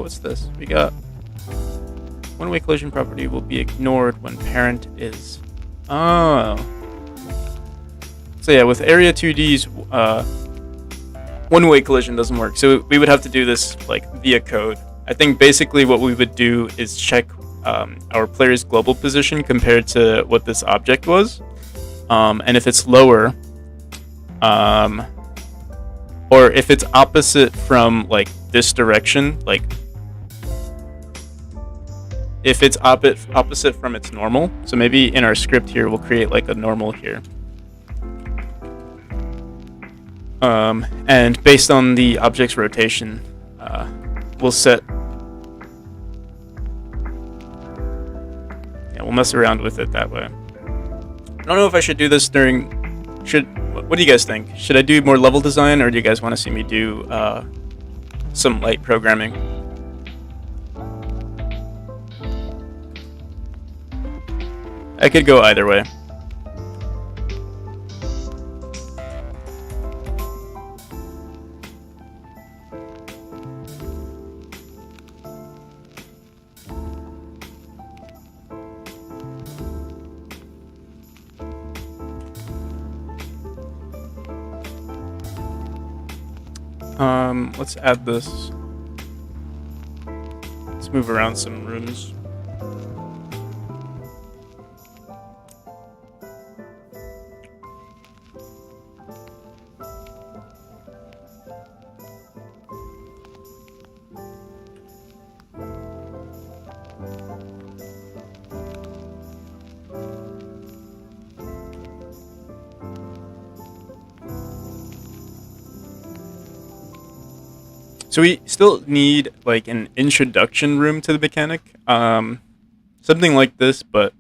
what's this? We got one-way collision property will be ignored when parent is. Oh. So yeah, with area 2Ds, one-way collision doesn't work. So we would have to do this like via code. I think basically what we would do is check our player's global position compared to what this object was, and if it's lower, or if it's opposite from like this direction, like. If it's opposite from its normal, so maybe in our script here we'll create like a normal here. And based on the object's rotation, we'll set. Yeah, we'll mess around with it that way. I don't know if I should do this during. What do you guys think? Should I do more level design, or do you guys want to see me do some light programming? I could go either way. Let's add this. Let's move around some rooms. So we still need like an introduction room to the mechanic, something like this. But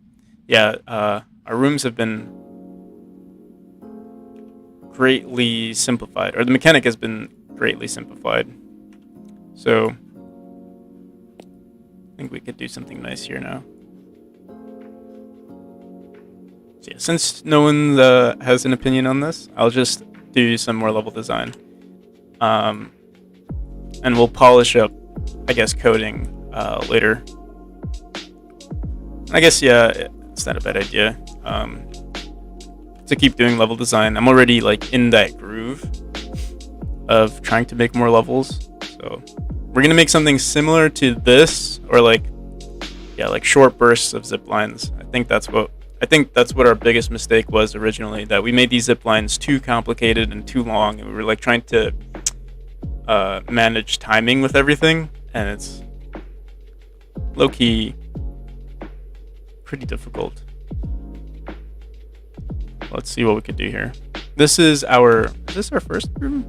yeah, our rooms have been greatly simplified, or the mechanic has been greatly simplified. So I think we could do something nice here now. So yeah, since no one has an opinion on this, I'll just do some more level design. And we'll polish up, I guess, coding later. I guess, yeah, it's not a bad idea to keep doing level design. I'm already like in that groove of trying to make more levels. So we're gonna make something similar to this, or like, yeah, like short bursts of zip lines. I think that's what our biggest mistake was originally, that we made these zip lines too complicated and too long, and we were like trying to manage timing with everything, and it's low-key pretty difficult. Let's see what we could do here. Is this our first room?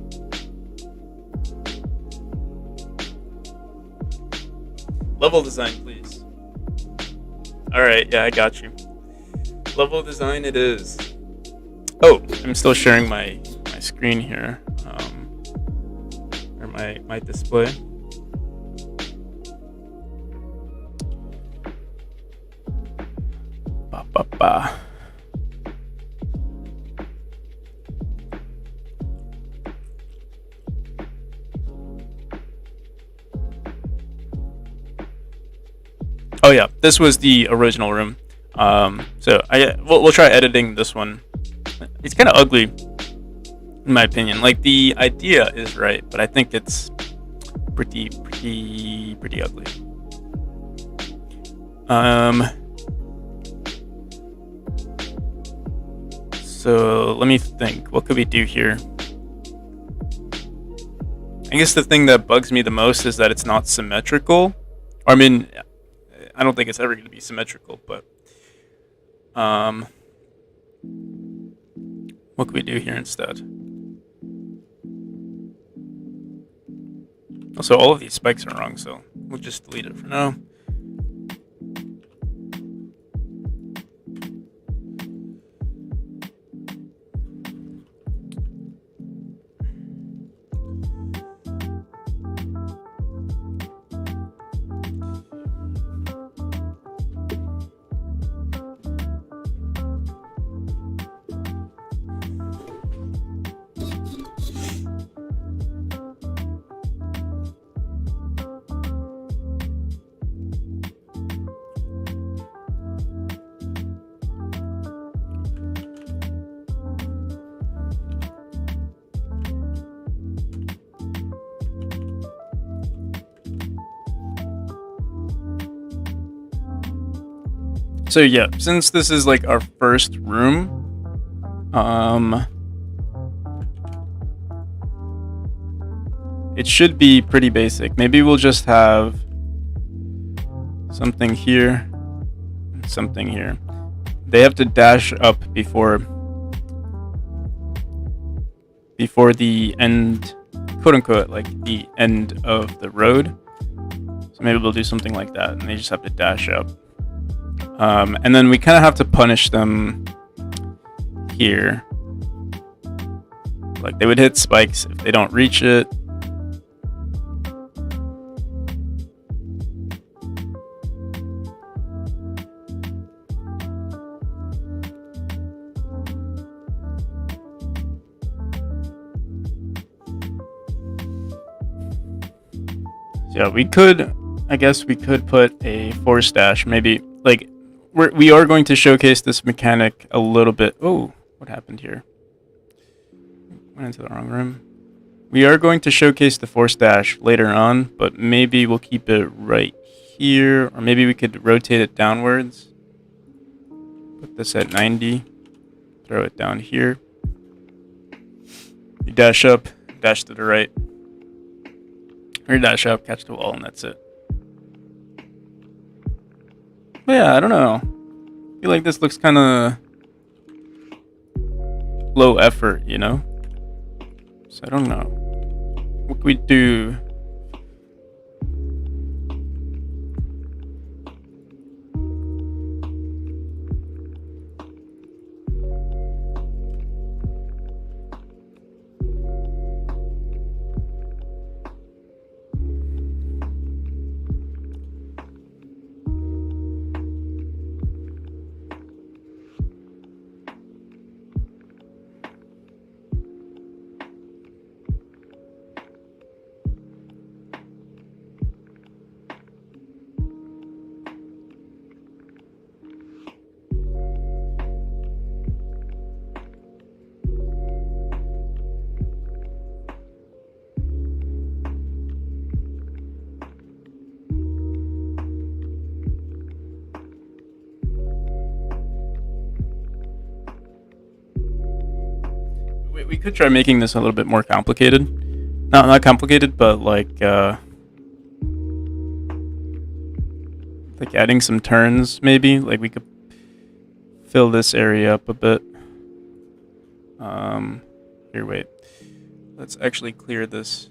Level design, please. Alright, yeah, I got you. Level design it is. Oh, I'm still sharing my screen here. Or my display. Ba ba ba. Oh yeah, this was the original room. So we'll try editing this one. It's kind of ugly, in my opinion. Like, the idea is right, but I think it's pretty ugly. So let me think. What could we do here? I guess the thing that bugs me the most is that it's not symmetrical. I mean, I don't think it's ever going to be symmetrical, but what could we do here instead? Also, all of these spikes are wrong, so we'll just delete it for now. So yeah, since this is like our first room, it should be pretty basic. Maybe we'll just have something here, and something here. They have to dash up before the end, quote unquote, like the end of the road. So maybe we'll do something like that, and they just have to dash up. And then we kind of have to punish them here. Like, they would hit spikes if they don't reach it. Yeah, I guess we could put a force dash, maybe, like, we are going to showcase this mechanic a little bit. Oh, what happened here? Went into the wrong room. We are going to showcase the force dash later on, but maybe we'll keep it right here, or maybe we could rotate it downwards. Put this at 90. Throw it down here. You dash up, dash to the right. Or dash up, catch the wall, and that's it. But yeah, I don't know. I feel like this looks kind of low effort, you know? So I don't know. What could we do we could try making this a little bit more complicated. Not complicated, but like adding some turns, maybe. Like we could fill this area up a bit. Here, wait. Let's actually clear this.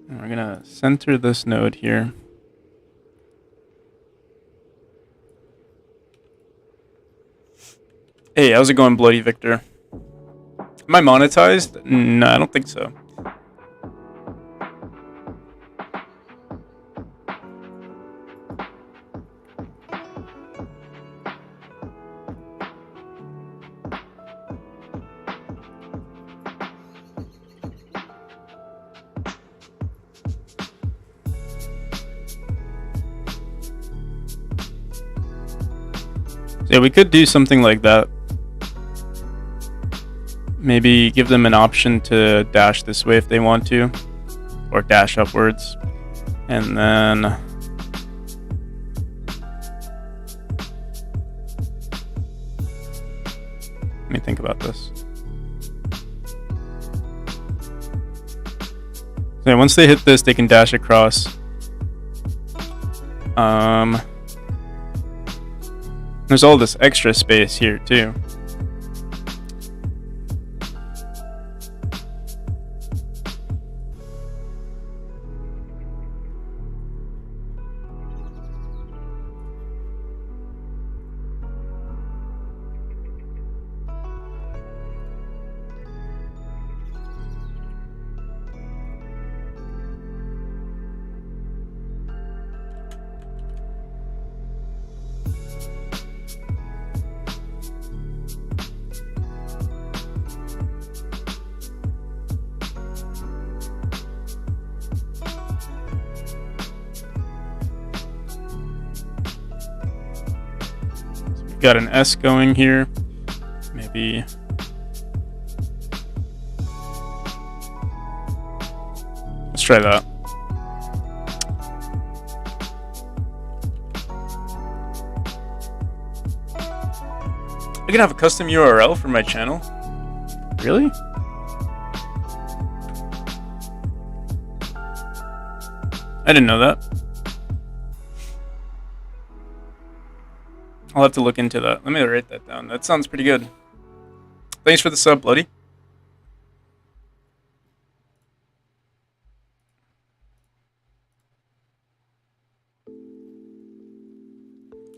And we're gonna center this node here. Hey, how's it going, Bloody Victor? Am I monetized? No, I don't think so. Yeah, we could do something like that. Maybe give them an option to dash this way if they want to, or dash upwards. And then let me think about this. So yeah, once they hit this, they can dash across. There's all this extra space here too. Got an S going here. Maybe let's try that. I can have a custom URL for my channel. Really? I didn't know that. I'll have to look into that. Let me write that down. That sounds pretty good. Thanks for the sub, Bloody.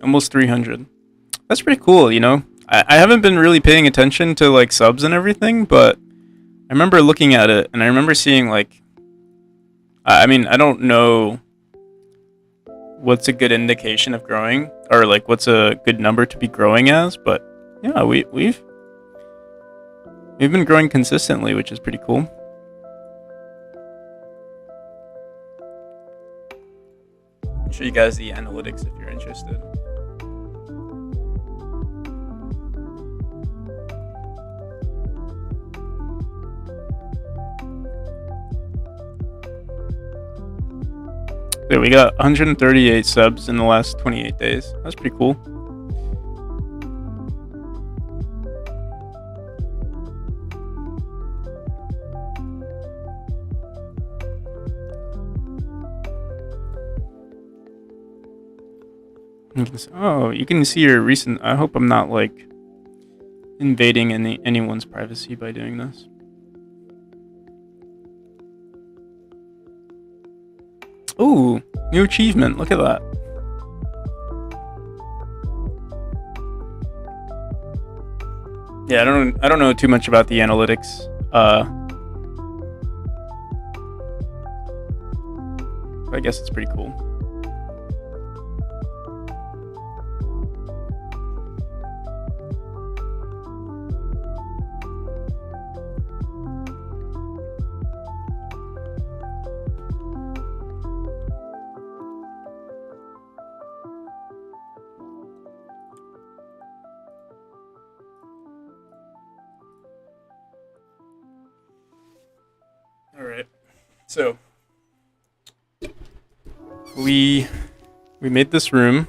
Almost 300. That's pretty cool, you know? I haven't been really paying attention to like subs and everything, but I remember looking at it and I remember seeing like, I mean, I don't know what's a good indication of growing, or like what's a good number to be growing as, but yeah, we've been growing consistently, which is pretty cool. I'll show you guys the analytics if you're interested. Yeah, we got 138 subs in the last 28 days. That's pretty cool. Oh, you can see your recent. I hope I'm not like invading anyone's privacy by doing this. Ooh, new achievement. Look at that. Yeah, I don't know too much about the analytics. But I guess it's pretty cool. Alright, so we made this room.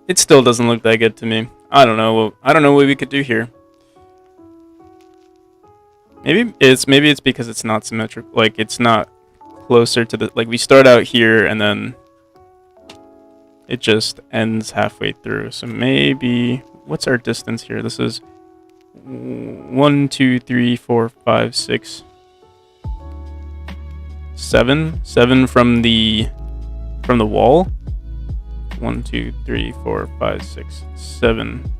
It still doesn't look that good to me. I don't know what we could do here. Maybe it's because it's not symmetrical. Like it's not closer to the, like we start out here and then it just ends halfway through. So maybe what's our distance here? This is 1, 2, 3, 4, 5, 6, 7. 7 from the wall. 1, 2, 3, 4, 5, 6, 7.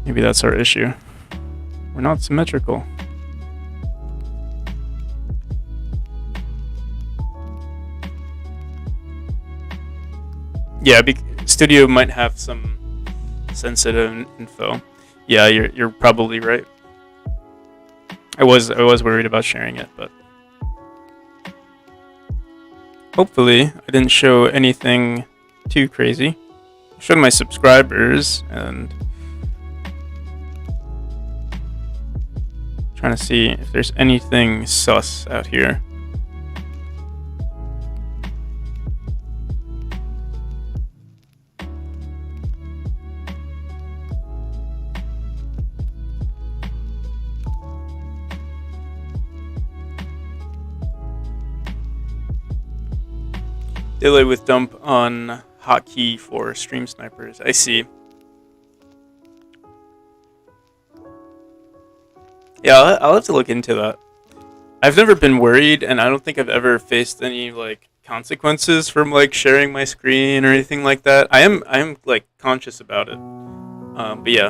Maybe that's our issue. We're not symmetrical. Yeah, Studio might have some sensitive info. Yeah, you're probably right. I was worried about sharing it, but hopefully I didn't show anything too crazy. I showed my subscribers and trying to see if there's anything sus out here. Delay with dump on hotkey for stream snipers. I see. Yeah, I'll have to look into that. I've never been worried, and I don't think I've ever faced any like consequences from like sharing my screen or anything like that. I am like conscious about it. But yeah.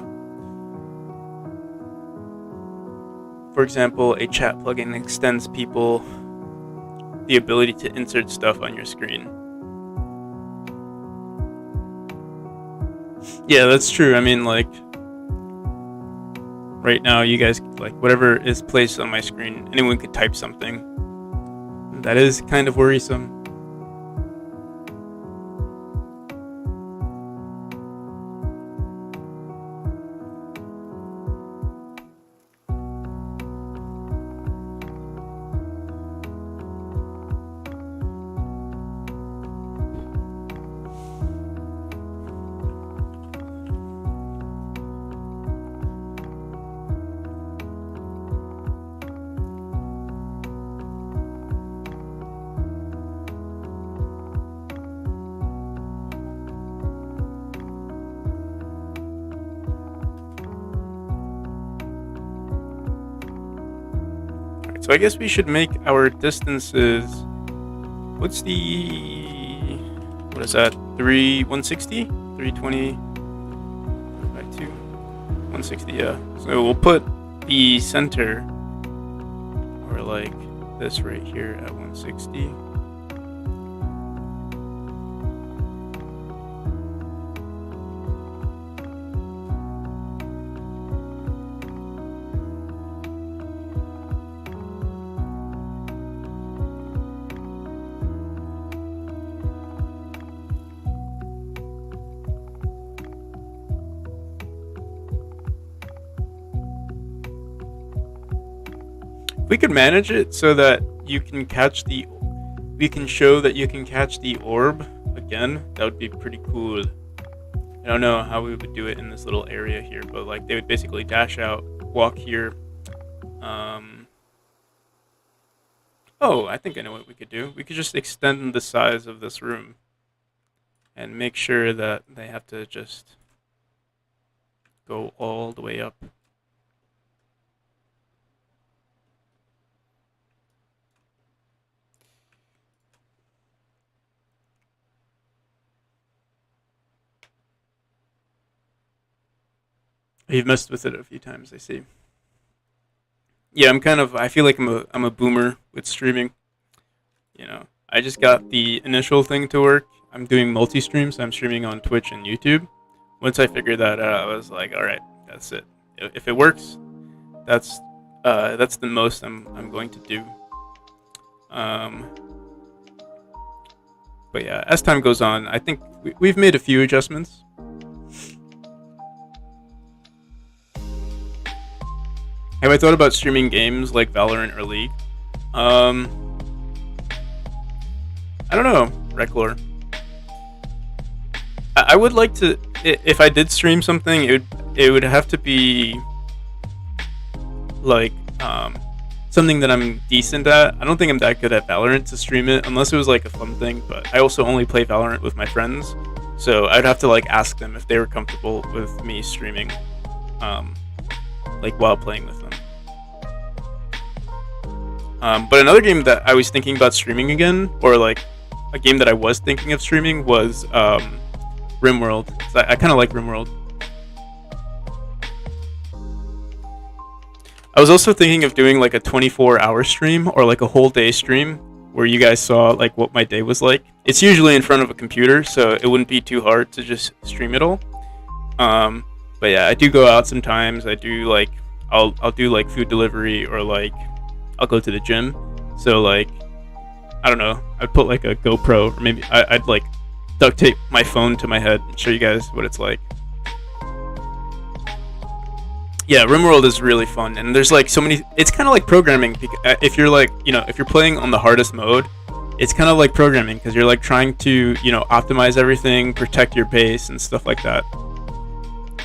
For example, a chat plugin extends people the ability to insert stuff on your screen. Yeah, that's true. I mean, like, right now, you guys, like, whatever is placed on my screen, anyone could type something. That is kind of worrisome. So I guess we should make our distances. What is that? 160? 320 by 2? 160, yeah. So we'll put the center, or like this right here at 160. We could manage it so that you can catch we can show that you can catch the orb again. That would be pretty cool. I don't know how we would do it in this little area here, but like they would basically dash out, walk here. Oh, I think I know what we could do. We could just extend the size of this room and make sure that they have to just go all the way up. You've messed with it a few times, I see. Yeah, I feel like I'm a boomer with streaming. You know, I just got the initial thing to work. I'm doing multi-stream, so I'm streaming on Twitch and YouTube. Once I figured that out, I was like, all right, that's it. If it works, that's the most I'm going to do. But yeah, as time goes on, I think we've made a few adjustments. Have I thought about streaming games like Valorant or League? I don't know, Reclor. I would like to, if I did stream something, it would have to be like something that I'm decent at. I don't think I'm that good at Valorant to stream it unless it was like a fun thing, but I also only play Valorant with my friends, so I'd have to like ask them if they were comfortable with me streaming like while playing with them. But another game that I was thinking about streaming again, or like a game that I was thinking of streaming, was Rimworld. So I kind of like Rimworld. I was also thinking of doing like a 24-hour stream or like a whole day stream where you guys saw like what my day was like. It's usually in front of a computer, so it wouldn't be too hard to just stream it all. But yeah, I do go out sometimes. I do like I'll do like food delivery, or like I'll go to the gym. So like I don't know, I'd put like a GoPro, or maybe I'd like duct tape my phone to my head and show you guys what it's like. Yeah, Rimworld is really fun, and there's like so many. It's kind of like programming. If you're like, if you're playing on the hardest mode, it's kind of like programming because you're like trying to, optimize everything, protect your base, and stuff like that.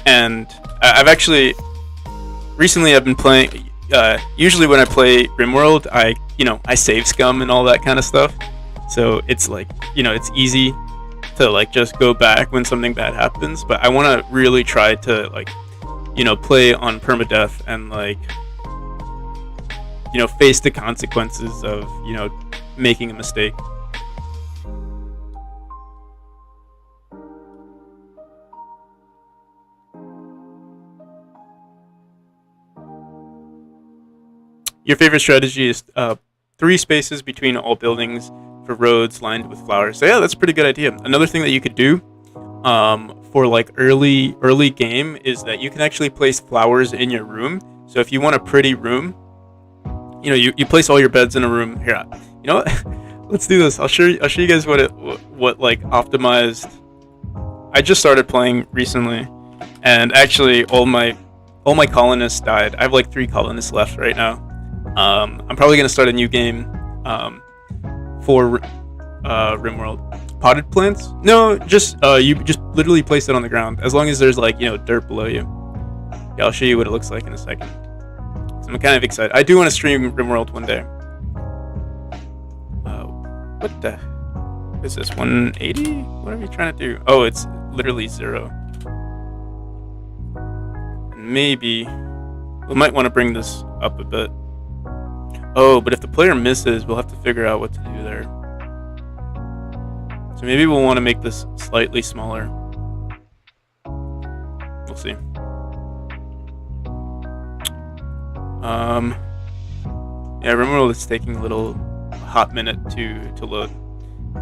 And I've actually recently I've been playing. Usually when I play Rimworld, I save scum and all that kind of stuff. So it's like, it's easy to like just go back when something bad happens. But I want to really try to like, play on permadeath and like, face the consequences of, making a mistake. Your favorite strategy is 3 spaces between all buildings for roads lined with flowers. So yeah, that's a pretty good idea. Another thing that you could do for like early game is that you can actually place flowers in your room. So if you want a pretty room, you place all your beds in a room. Here, you know what? Let's do this. I'll show you guys what like optimized. I just started playing recently, and actually all my colonists died. I have like 3 colonists left right now. I'm probably gonna start a new game for Rimworld. Potted plants? No, just you just literally place it on the ground. As long as there's like dirt below you. Yeah, I'll show you what it looks like in a second. So I'm kind of excited. I do want to stream Rimworld one day. What the is this? 180? What are we trying to do? Oh, it's literally 0. Maybe we might want to bring this up a bit. Oh, but if the player misses, we'll have to figure out what to do there. So maybe we'll want to make this slightly smaller. We'll see. Yeah, Rimworld is taking a hot minute to load.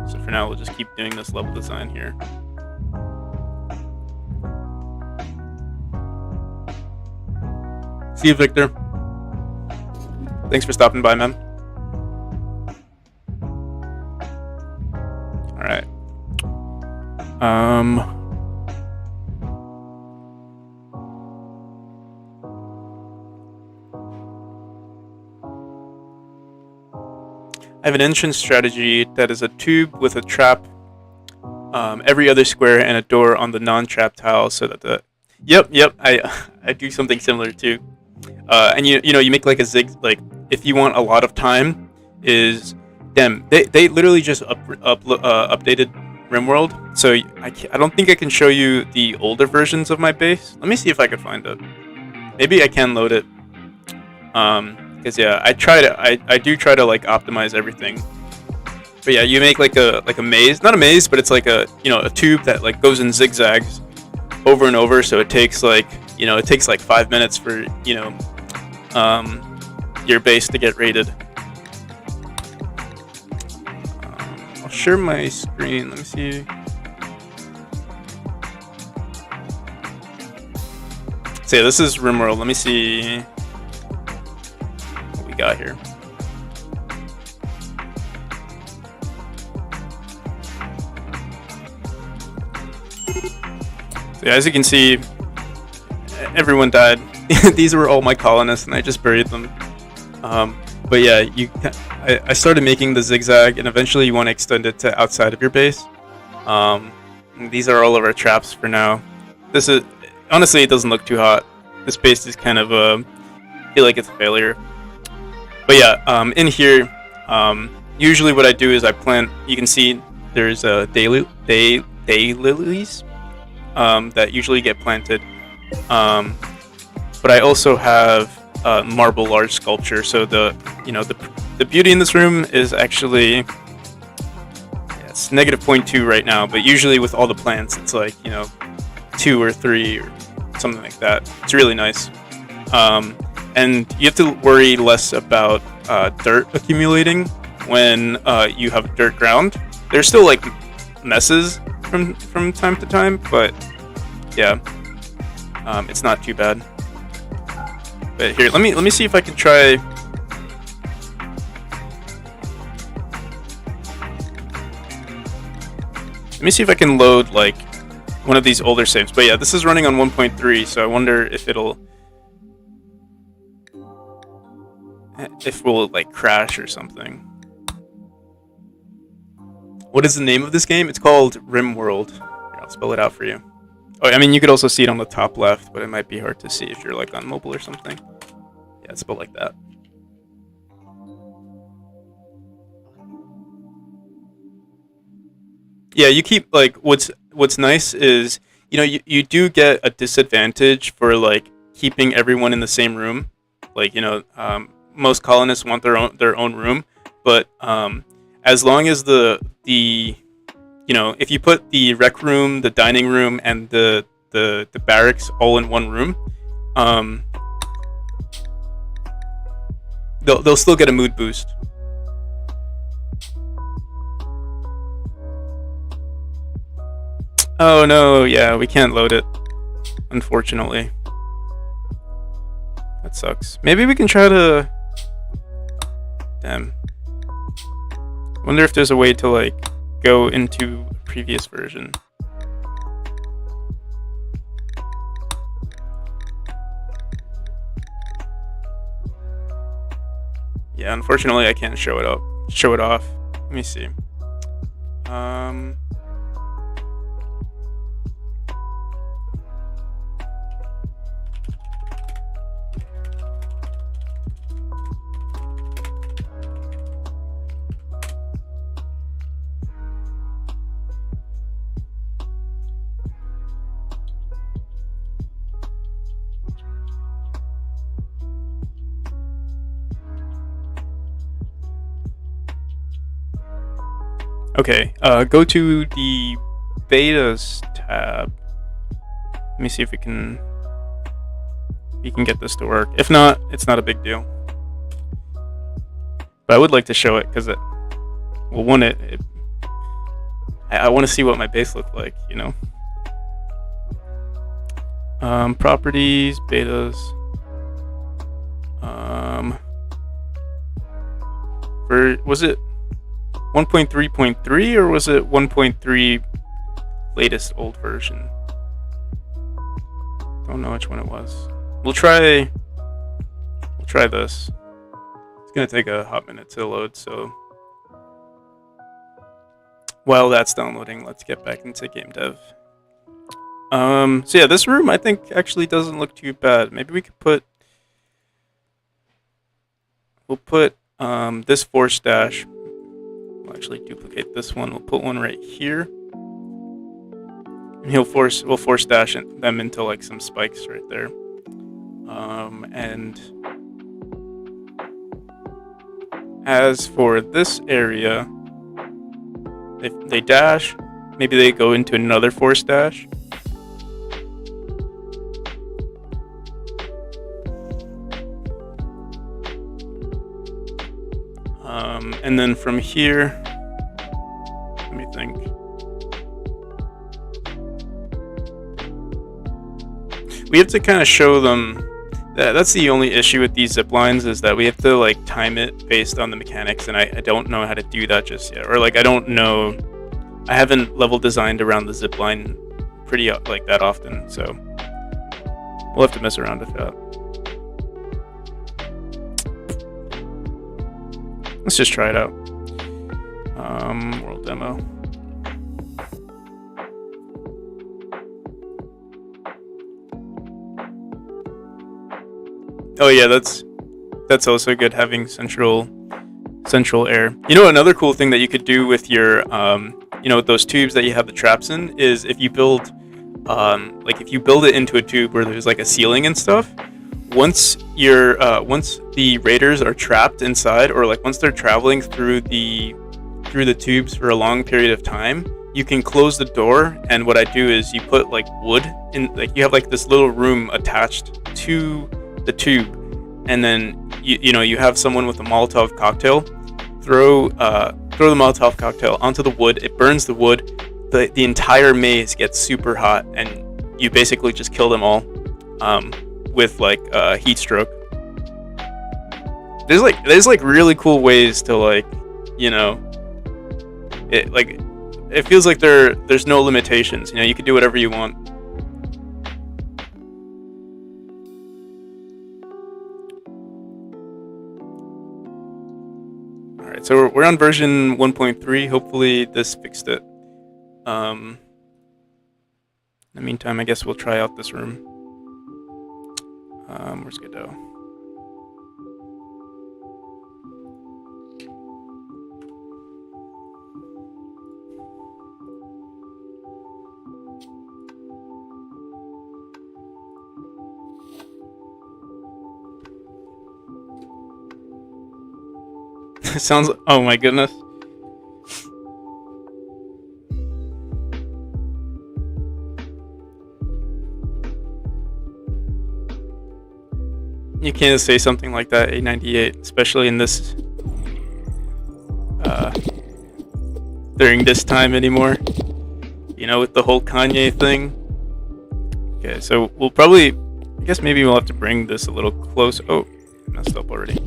So for now, we'll just keep doing this level design here. See you, Victor. Thanks for stopping by, man. All right. I have an entrance strategy that is a tube with a trap every other square and a door on the non-trap tile, so that the Yep. I do something similar too. And you make like a zig, like if you want a lot of time, is them. They literally just updated Rimworld, so I don't think I can show you the older versions of my base. Let me see if I can find it. Maybe I can load it. Because yeah, I do try to like optimize everything. But yeah, you make like a maze, not a maze, but it's like a tube that like goes in zigzags over and over. So it takes like 5 minutes for your base to get raided. I'll share my screen. Let me see. So yeah, this is Rimworld. Let me see what we got here. So yeah, as you can see, everyone died. These were all my colonists, and I just buried them. But yeah, I started making the zigzag, and eventually you want to extend it to outside of your base. These are all of our traps for now. This is honestly, it doesn't look too hot. This base is kind of I feel like it's a failure. But yeah, in here, usually what I do is I plant. You can see there's daylilies that usually get planted. But I also have marble large sculpture. So the beauty in this room is actually it's -0.2 right now. But usually with all the plants, it's like 2 or 3 or something like that. It's really nice. And you have to worry less about dirt accumulating when you have dirt ground. There's still like messes from time to time, but yeah, it's not too bad. But here, let me see if I can try. Let me see if I can load like one of these older saves. But yeah, this is running on 1.3, so I wonder if we'll like crash or something. What is the name of this game? It's called Rimworld. Here, I'll spell it out for you. Oh, I mean, you could also see it on the top left, but it might be hard to see if you're like on mobile or something. Yeah, it's spelled like that. Yeah, you keep like what's nice is you do get a disadvantage for like keeping everyone in the same room. Like most colonists want their own room, but as long as if you put the rec room, the dining room, and the barracks all in one room, they'll still get a mood boost. Oh no, yeah, we can't load it, unfortunately. That sucks. Maybe we can try to. Damn. Wonder if there's a way to like go into a previous version. Yeah, unfortunately I can't show it off. Let me see. Okay, go to the betas tab. Let me see if we can get this to work. If not, it's not a big deal. But I would like to show it because I want to see what my base looked like, Properties, betas. Was it 1.3.3 or was it 1.3 latest old version? Don't know which one it was. We'll try this. It's gonna take a hot minute to load, so while that's downloading, let's get back into game dev. So yeah, this room I think actually doesn't look too bad. Maybe we could we'll put this force dash. We'll actually duplicate this one. We'll put one right here. And we'll force dash them into like some spikes right there. And as for this area, if they dash, maybe they go into another force dash. And then from here, let me think. We have to kind of show them that's the only issue with these ziplines, is that we have to like time it based on the mechanics, and I don't know how to do that just yet. Or like I haven't level designed around the zipline pretty like that often, so we'll have to mess around with that. Let's just try it out. World demo. Oh yeah, that's also good, having central air. You know, another cool thing that you could do with your with those tubes that you have the traps in is if you build if you build it into a tube where there's like a ceiling and stuff. Once the raiders are trapped inside, or like once they're traveling through the tubes for a long period of time, you can close the door. And what I do is you put like wood in, like you have like this little room attached to the tube, and then you have someone with a Molotov cocktail throw the Molotov cocktail onto the wood. It burns the wood. The entire maze gets super hot, and you basically just kill them all with like heat stroke. There's like really cool ways to it feels like there's no limitations. You can do whatever you want. All right, so we're on version 1.3. Hopefully this fixed it. In the meantime, I guess we'll try out this room. Where's Godot? Sounds. Oh my goodness. You can't say something like that, A98, especially in this during this time anymore. With the whole Kanye thing. Okay, so we'll probably, I guess maybe we'll have to bring this a little close. Oh, messed up already.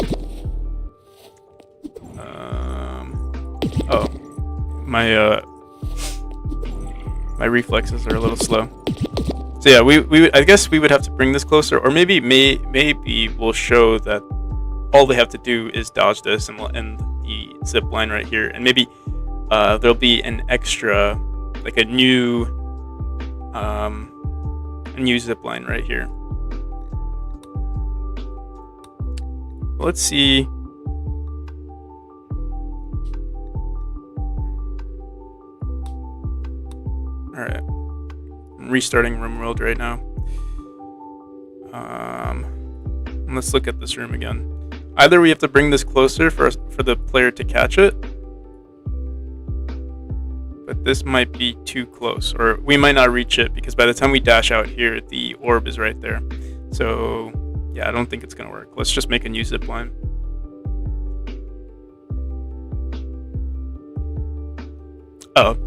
Oh, my reflexes are a little slow. So yeah, I guess we would have to bring this closer, or maybe we'll show that all they have to do is dodge this, and we'll end the zip line right here, and maybe there'll be an extra, like a new zip line right here. Let's see. All right. I'm restarting Rimworld right now. Let's look at this room again. Either we have to bring this closer for the player to catch it, but this might be too close, or we might not reach it because by the time we dash out here, the orb is right there. So yeah, I don't think it's gonna work. Let's just make a new zip line. Oh,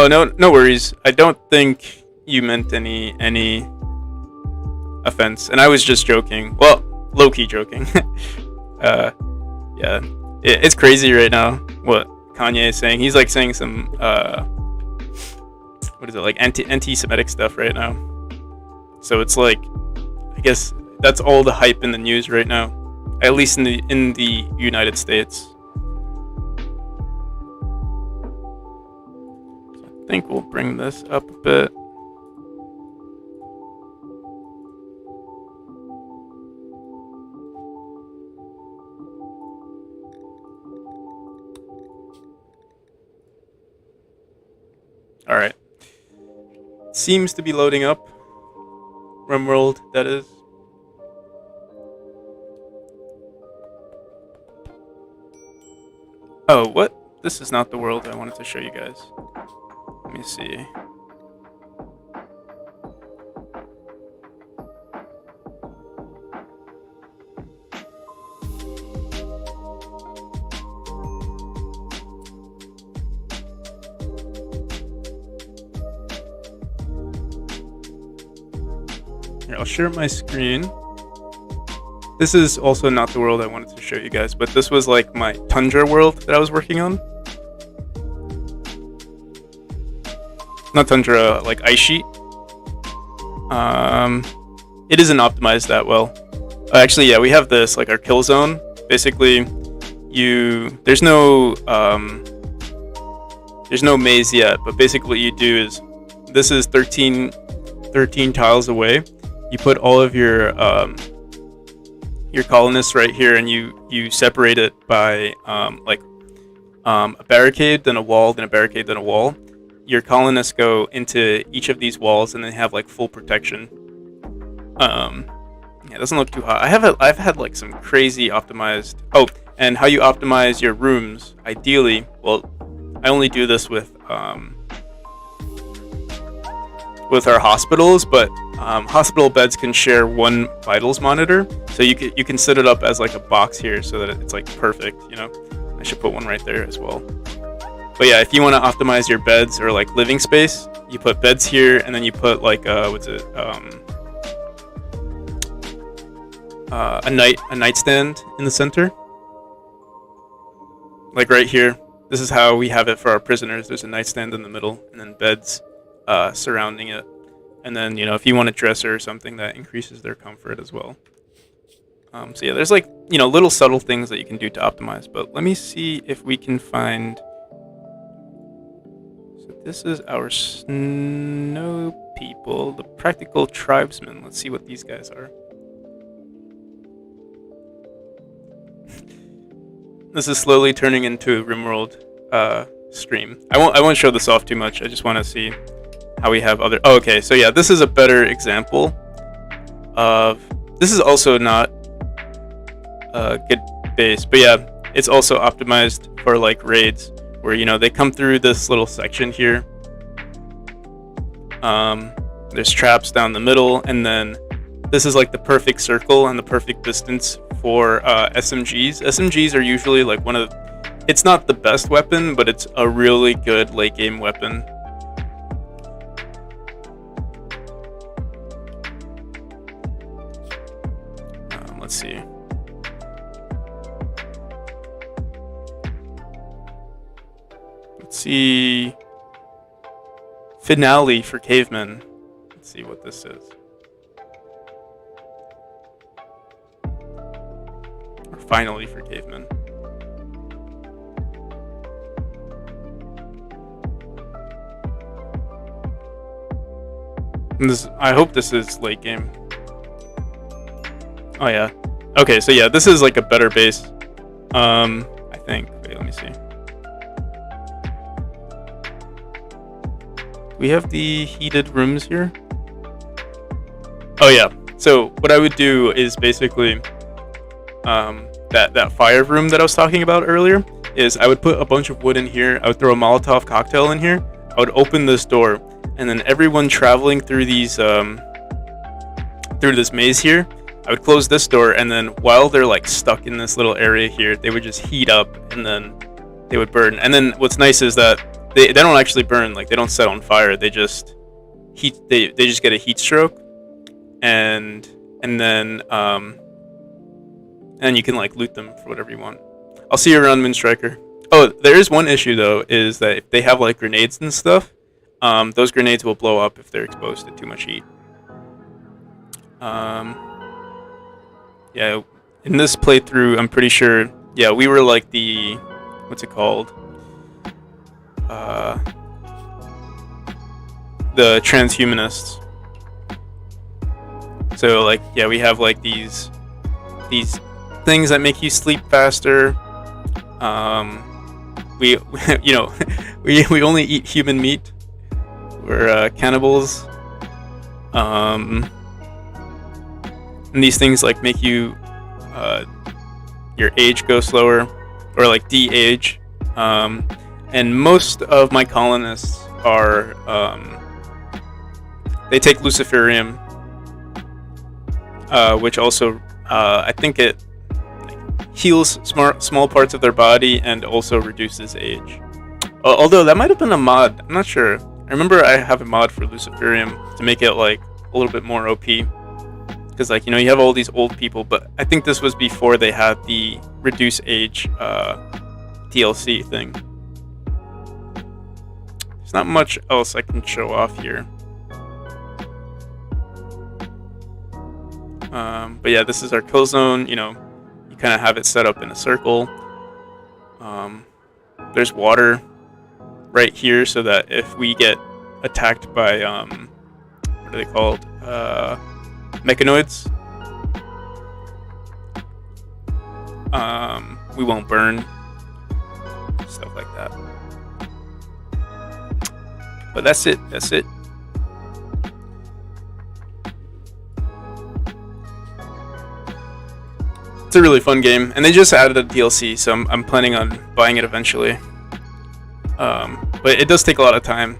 no worries. I don't think you meant any offense, and I was just joking. Well, low-key joking. Yeah, it's crazy right now what Kanye is saying. He's like saying some what is it, like anti-Semitic stuff right now. So it's like, I guess that's all the hype in the news right now, at least in the United States. I think we'll bring this up a bit. All right. Seems to be loading up. Rimworld, that is. Oh, what? This is not the world I wanted to show you guys. Let me see. Here, I'll share my screen. This is also not the world I wanted to show you guys, but this was like my Tundra world that I was working on. Not Tundra, like ice sheet. It isn't optimized that well. Actually, yeah, we have this, like our kill zone. Basically, there's no maze yet, but basically what you do is, this is 13 tiles away. You put all of your your colonists right here, and you separate it by a barricade, then a wall, then a barricade, then a wall. Your colonists go into each of these walls, and they have like full protection. Yeah, it doesn't look too hot. I've had like some crazy optimized. Oh, and how you optimize your rooms? Ideally, well, I only do this with our hospitals, but hospital beds can share one vitals monitor, so you can set it up as like a box here, so that it's like perfect. You know, I should put one right there as well. But yeah, if you want to optimize your beds or like living space, you put beds here, and then you put like a nightstand in the center, like right here. This is how we have it for our prisoners. There's a nightstand in the middle, and then beds surrounding it. And then, you know, if you want a dresser or something, that increases their comfort as well. So yeah, there's like, you know, little subtle things that you can do to optimize. But let me see if we can find. So this is our snow people, the practical tribesmen. Let's see what these guys are. This is slowly turning into a Rimworld stream. I won't show this off too much. I just want to see how we have other. Oh, okay, so yeah, this is a better example of. This is also not a good base, but yeah, it's also optimized for like raids, where, you know, they come through this little section here. There's traps down the middle, and then this is like the perfect circle and the perfect distance for SMGs. SMGs are usually like one of the, it's not the best weapon, but it's a really good late game weapon. Let's see. Let's see. Finale for cavemen. Let's see what this is. Finally for cavemen. And this, I hope this is late game. Oh yeah. Okay, so yeah, this is like a better base. I think. Wait, let me see. We have the heated rooms here. Oh yeah. So what I would do is basically that fire room that I was talking about earlier, is I would put a bunch of wood in here. I would throw a Molotov cocktail in here. I would open this door, and then everyone traveling through these through this maze here, I would close this door, and then while they're like stuck in this little area here, they would just heat up, and then they would burn. And then what's nice is that they don't actually burn, like they don't set on fire. They just heat. They just get a heat stroke, and then and you can like loot them for whatever you want. I'll see you around, Moonstriker. Oh, there is one issue though, is that if they have like grenades and stuff, those grenades will blow up if they're exposed to too much heat. Yeah, in this playthrough, I'm pretty sure, yeah, we were like the, what's it called? The transhumanists. So like, yeah, we have like these things that make you sleep faster. We you know, we only eat human meat. We're cannibals. And these things like make you your age go slower, or like de-age. And most of my colonists are they take luciferium, which also I think it heals small parts of their body and also reduces age. Although that might have been a mod, I'm not sure. I remember I have a mod for luciferium to make it like a little bit more OP. Because like, you know, you have all these old people, but I think this was before they had the reduce age DLC thing. There's not much else I can show off here. But yeah, this is our kill zone. You know, you kind of have it set up in a circle. There's water right here, so that if we get attacked by what are they called? Mechanoids. We won't burn, stuff like that. But that's it. That's it. It's a really fun game, and they just added a DLC, so I'm planning on buying it eventually. But it does take a lot of time.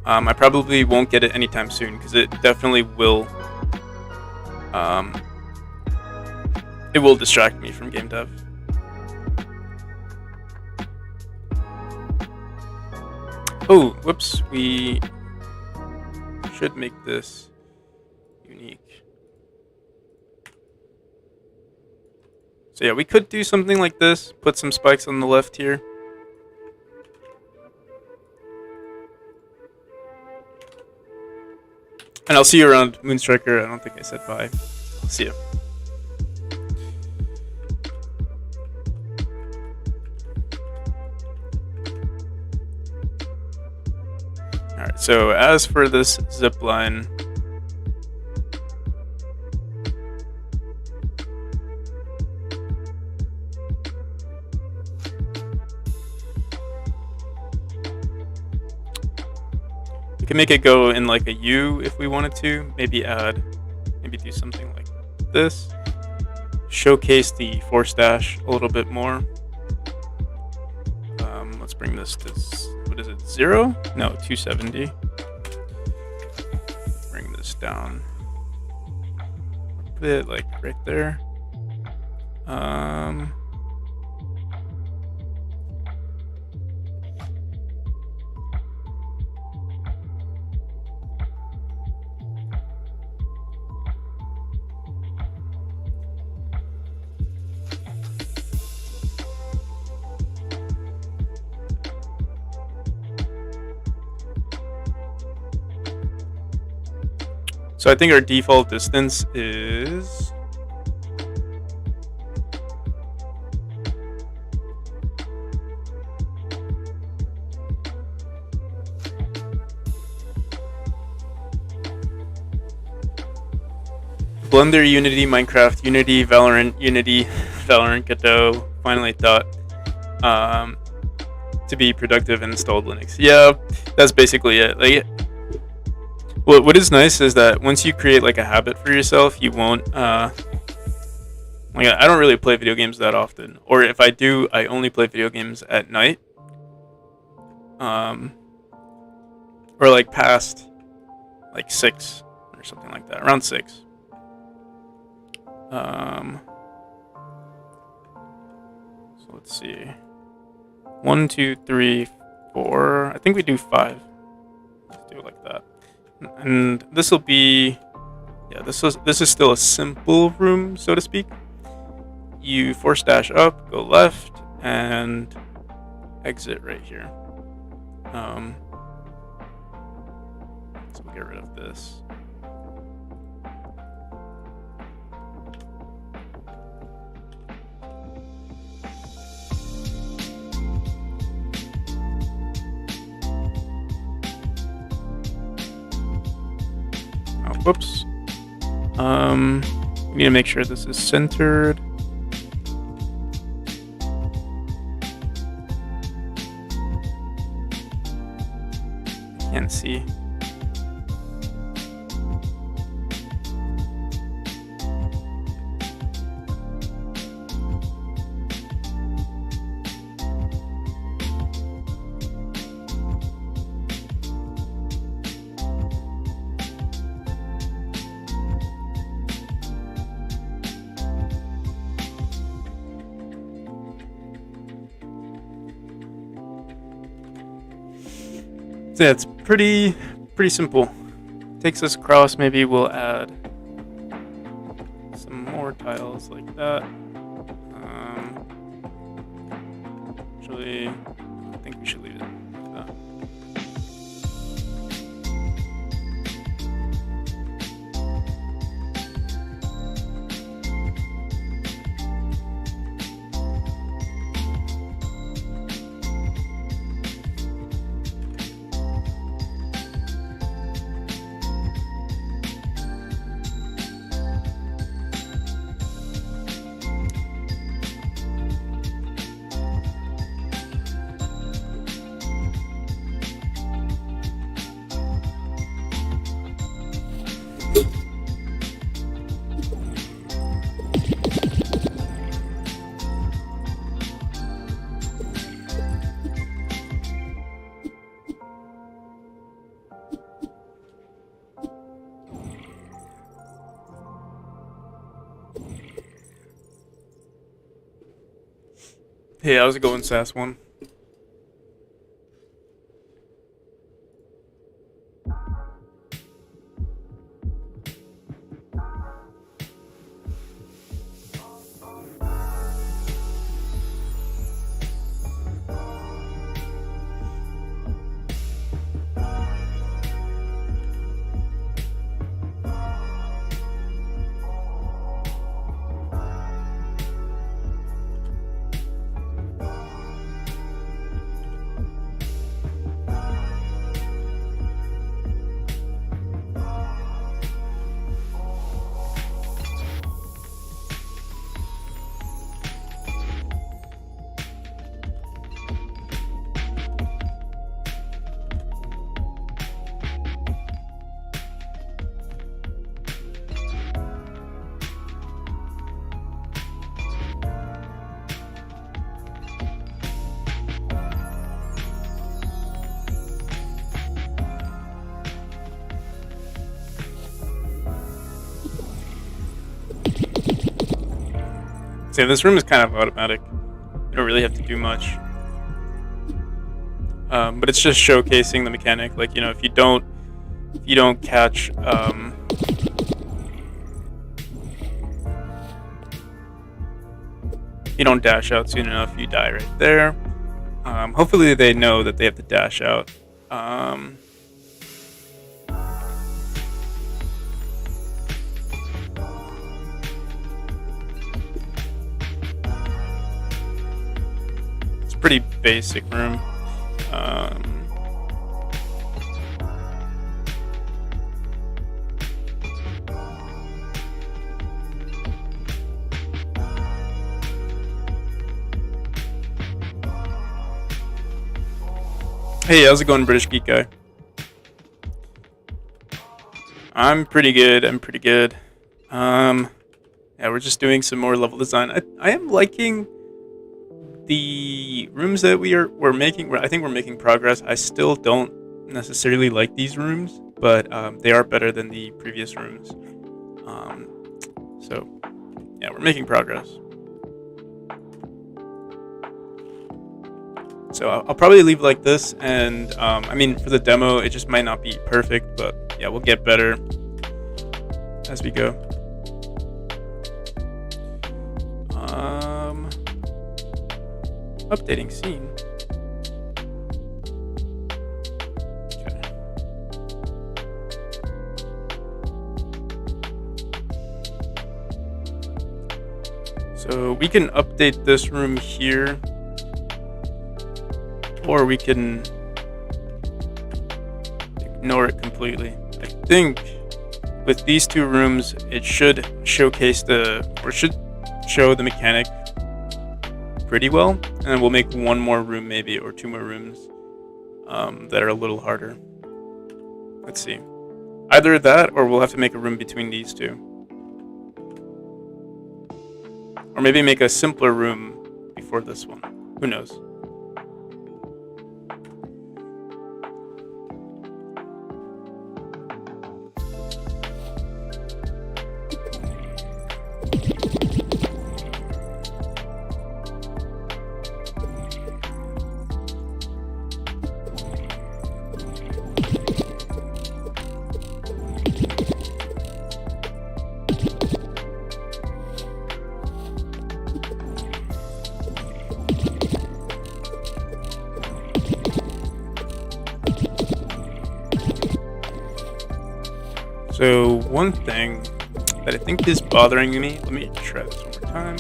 I probably won't get it anytime soon because it definitely will. It will distract me from game dev. Oh, whoops! We should make this unique. So yeah, we could do something like this. Put some spikes on the left here. And I'll see you around, Moonstriker. I don't think I said bye. I'll see you. Alright, so as for this zipline, we can make it go in like a U if we wanted to. Maybe do something like this. Showcase the force dash a little bit more. Let's bring this to, what is it, 0? No, 270. Bring this down. Put it like right there. So I think our default distance is Blender, Unity, Minecraft, Unity, Valorant, Unity, Valorant, Godot. Finally thought to be productive and installed Linux. Yeah, that's basically it. Like, what is nice is that once you create like a habit for yourself, you won't. Like, I don't really play video games that often, or if I do, I only play video games at night, or like past like 6 or something like that, around 6. So let's see. 1, 2, 3, 4. I think we do 5. Let's do it like that. And this will be, yeah, this is still a simple room, so to speak. You force dash up, go left, and exit right here. So we'll get rid of this. Whoops. We need to make sure this is centered. Can't see. So yeah, it's pretty simple. Takes us across. Maybe we'll add some more tiles like that. Actually, I think we should leave it like that. Hey, how's it going, Sass One? So this room is kind of automatic. You don't really have to do much. But it's just showcasing the mechanic. Like, you know, if you don't catch you don't dash out soon enough, you die right there. Hopefully they know that they have to dash out. It's a pretty basic room. Hey, how's it going, British Geek Guy? I'm pretty good. Yeah, we're just doing some more level design. I am liking the rooms that we're making. I think we're making progress. I still don't necessarily like these rooms, but they are better than the previous rooms. So yeah, we're making progress. So I'll probably leave like this, and I mean, for the demo, it just might not be perfect, but yeah, we'll get better as we go. Updating scene. Okay. So we can update this room here, or we can ignore it completely. I think with these two rooms, it should showcase show the mechanic pretty well, and then we'll make one more room maybe, or two more rooms that are a little harder. Let's see. Either that, or we'll have to make a room between these two. Or maybe make a simpler room before this one. Who knows? So one thing that I think is bothering me, let me try this one more time.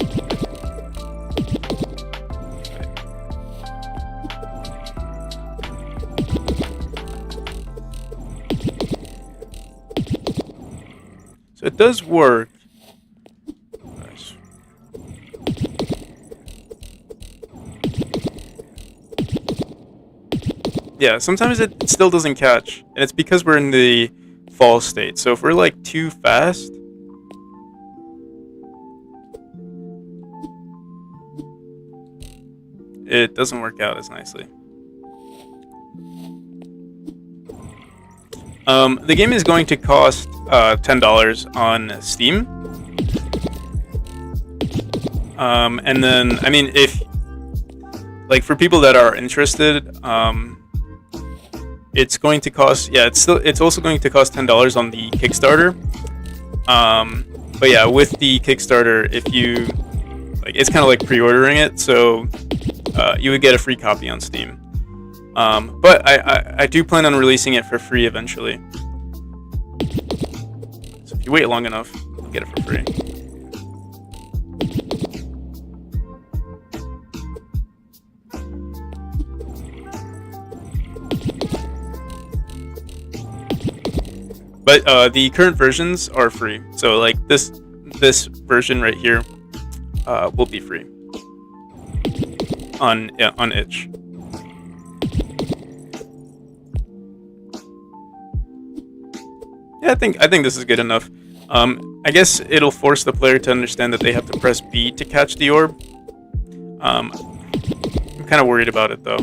So it does work. Nice. Yeah, sometimes it still doesn't catch, and it's because we're in the fall state. So if we're like too fast, it doesn't work out as nicely. The game is going to cost $10 on Steam. And then, I mean, like for people that are interested, it's going to cost. Yeah, it's also going to cost $10 on the Kickstarter. But yeah, with the Kickstarter, if you like, it's kind of like pre-ordering it, so you would get a free copy on Steam. But I do plan on releasing it for free eventually. So if you wait long enough, you'll get it for free. But the current versions are free. So like this version right here will be free on itch. Yeah, I think this is good enough. I guess it'll force the player to understand that they have to press B to catch the orb. I'm kind of worried about it though.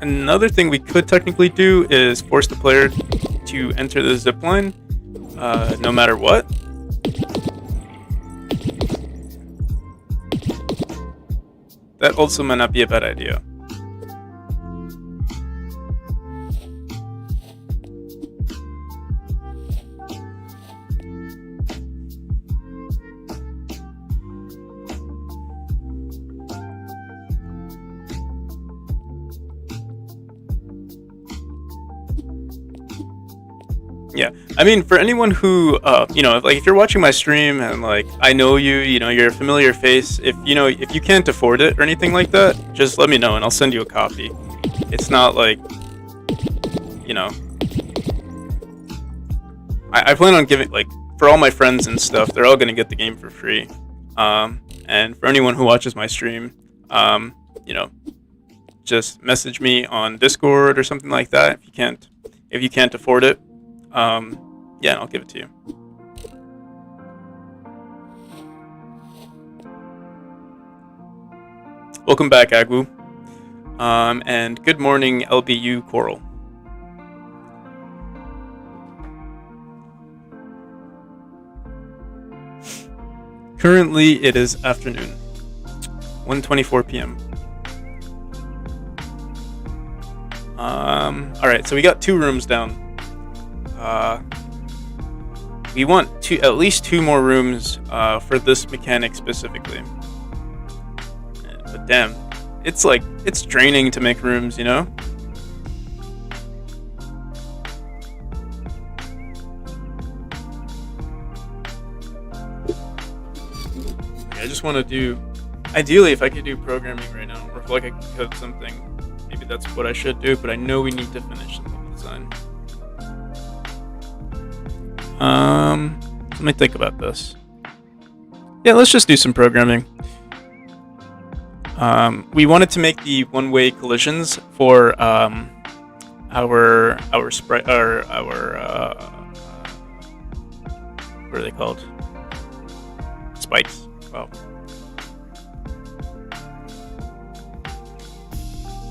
Another thing we could technically do is force the player to enter the zipline, no matter what. That also might not be a bad idea. Yeah, I mean, for anyone who, if you're watching my stream and like I know you, you're a familiar face. If you can't afford it or anything like that, just let me know and I'll send you a copy. It's not like, I plan on giving, like, for all my friends and stuff, they're all gonna get the game for free. And for anyone who watches my stream, just message me on Discord or something like that if you can't afford it. Yeah, I'll give it to you. Welcome back, Agwu. And good morning, LBU Coral. Currently, it is afternoon, 1:24 p.m. Alright, so we got 2 rooms down. We want at least 2 more rooms for this mechanic specifically. But damn, it's draining to make rooms, I just want to do, ideally if I could do programming right now, or if like I could code something, maybe that's what I should do, but I know we need to finish the level design. Let me think about this. Yeah, let's just do some programming. We wanted to make the one-way collisions for our sprite, or our what are they called? Spikes. Wow.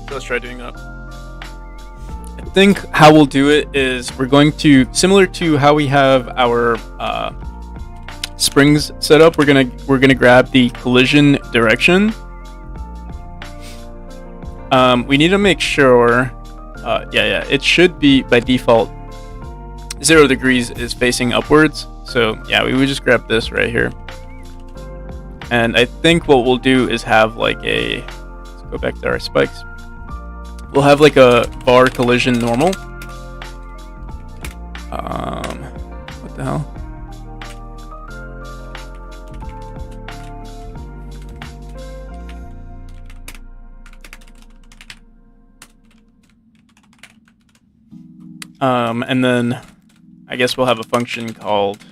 So let's try doing that. I think how we'll do it is we're going to, similar to how we have our springs set up, we're gonna grab the collision direction. We need to make sure, it should be by default 0 degrees is facing upwards. So yeah, we would just grab this right here. And I think what we'll do is have like let's go back to our spikes. We'll have like a bar collision normal. What the hell? And then I guess we'll have a function called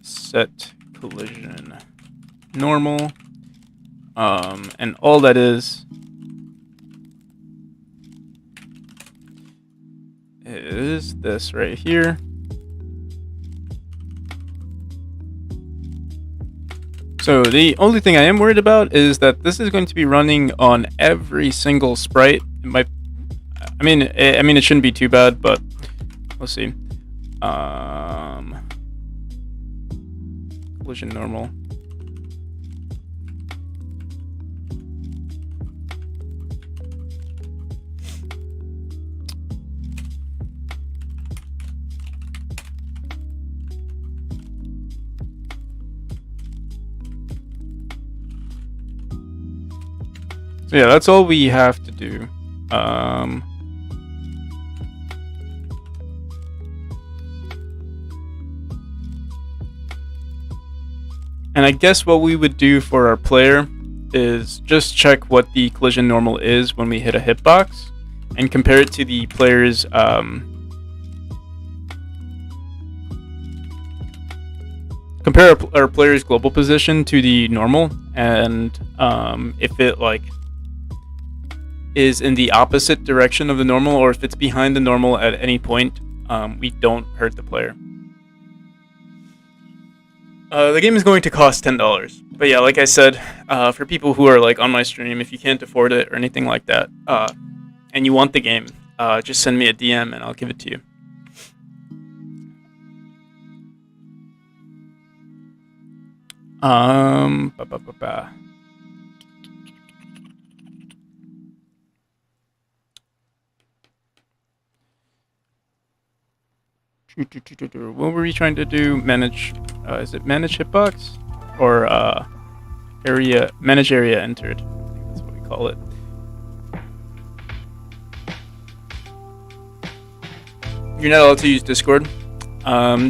set collision normal. And all that is this right here. So the only thing I am worried about is that this is going to be running on every single sprite. I mean, it shouldn't be too bad, but we'll see. Collision normal. So yeah, that's all we have to do. And I guess what we would do for our player is just check what the collision normal is when we hit a hitbox, and compare it to the player's compare our player's global position to the normal, and if it like is in the opposite direction of the normal, or if it's behind the normal at any point, we don't hurt the player. The game is going to cost $10, but yeah, like I said, for people who are like on my stream, if you can't afford it or anything like that, and you want the game, just send me a DM and I'll give it to you. Ba, ba, ba, ba. What were we trying to do? Manage, is it manage hitbox? Or area, manage area entered. I think that's what we call it. You're not allowed to use Discord. Do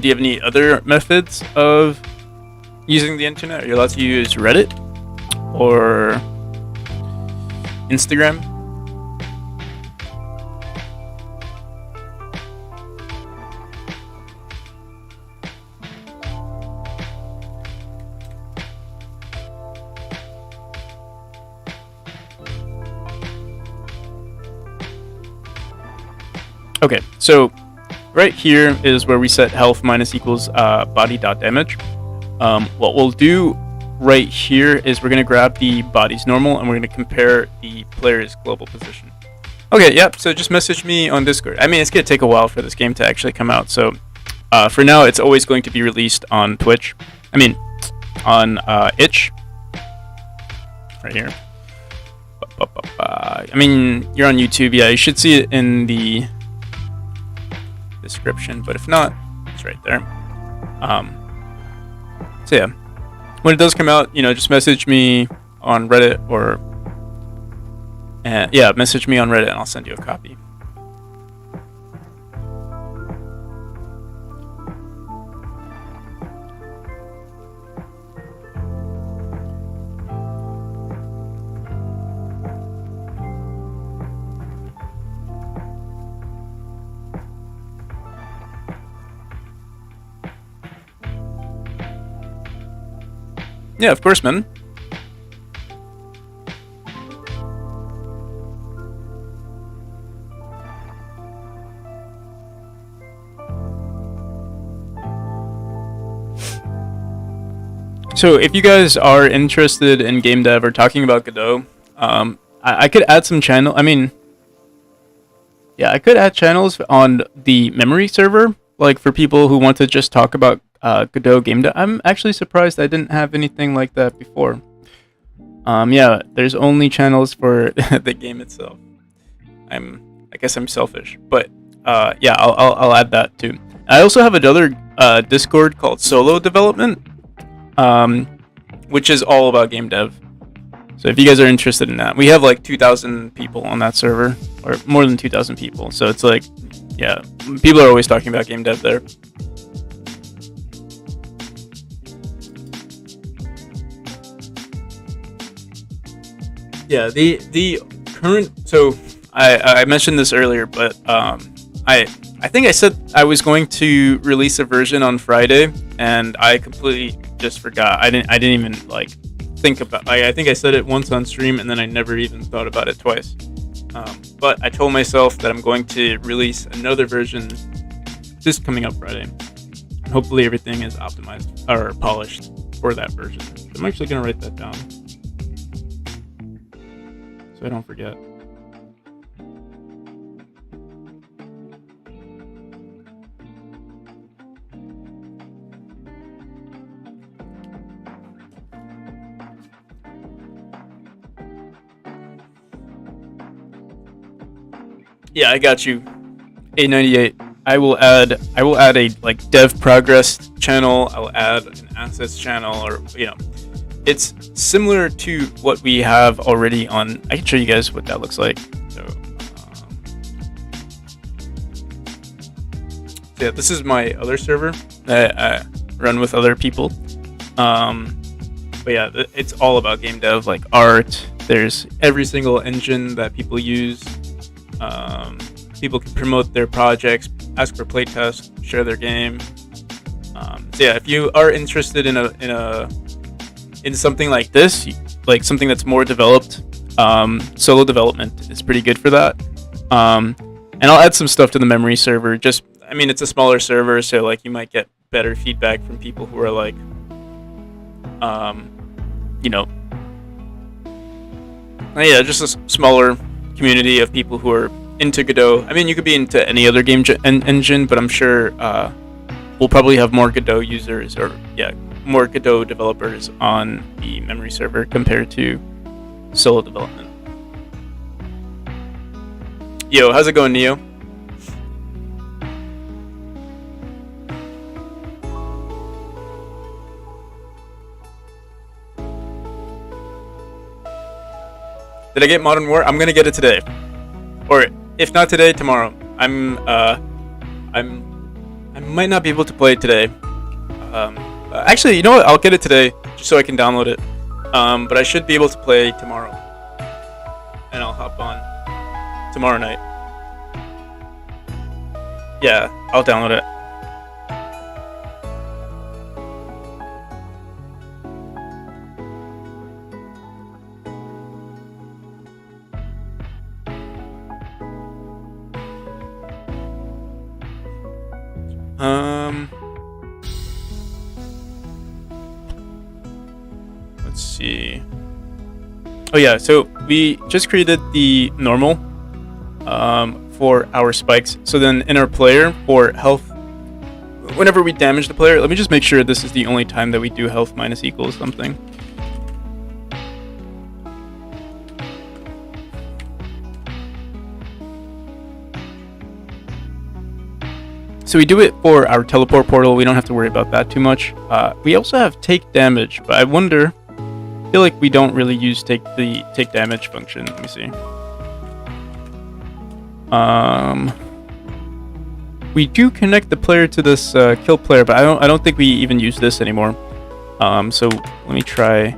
you have any other methods of using the internet? Are you allowed to use Reddit? Or Instagram? Okay, so right here is where we set health minus equals body dot damage. What we'll do right here is we're going to grab the body's normal and we're going to compare the player's global position. Okay, yep, so just message me on Discord. I mean, it's going to take a while for this game to actually come out, so for now it's always going to be released on Twitch. I mean, on itch. Right here. I mean, you're on YouTube, yeah, you should see it in the description, but if not, it's right there. So yeah, when it does come out, you know, just message me on Reddit, or yeah, message me on Reddit and I'll send you a copy. Yeah, of course, man. So if you guys are interested in game dev or talking about Godot, I could add some channel. I mean, yeah, I could add channels on the memory server, like for people who want to just talk about Godot game dev. I'm actually surprised I didn't have anything like that before. Yeah, there's only channels for the game itself. I guess I'm selfish, but yeah, I'll add that too. I also have another Discord called Solo Development, which is all about game dev. So if you guys are interested in that, we have like 2,000 people on that server, or more than 2,000 people. So it's like, yeah, people are always talking about game dev there. Yeah, the current, so I mentioned this earlier, but I think I said I was going to release a version on Friday, and I completely just forgot. I didn't even like think about. I think I said it once on stream, and then I never even thought about it twice. But I told myself that I'm going to release another version this coming up Friday. Hopefully everything is optimized or polished for that version. So I'm actually gonna write that down, so I don't forget. Yeah, I got you. A98. I will add a like dev progress channel. I'll add an assets channel, or it's similar to what we have already on. I can show you guys what that looks like. So yeah, this is my other server that I run with other people. But yeah, it's all about game dev, like art. There's every single engine that people use. People can promote their projects, ask for playtests, share their game. So yeah, if you are interested in something like this, like something that's more developed, solo development is pretty good for that. And I'll add some stuff to the memory server. It's a smaller server, so like you might get better feedback from people who are like, just a smaller community of people who are into Godot. I mean, you could be into any other game engine, but I'm sure we'll probably have more Godot users, or more Godot developers on the memory server compared to solo development. Yo, how's it going, Neo? Did I get Modern War? I'm gonna get it today, or if not today, tomorrow. I might not be able to play it today. Actually, you know what? I'll get it today just so I can download it. But I should be able to play tomorrow, and I'll hop on tomorrow night. Yeah, I'll download it. Let's see. Oh yeah, so we just created the normal for our spikes. So then in our player for health, whenever we damage the player, let me just make sure this is the only time that we do health minus equals something. So we do it for our teleport portal. We don't have to worry about that too much. We also have take damage, but I feel like we don't really use take damage function. Let me see. We do connect the player to this kill player, but I don't think we even use this anymore. So let me try.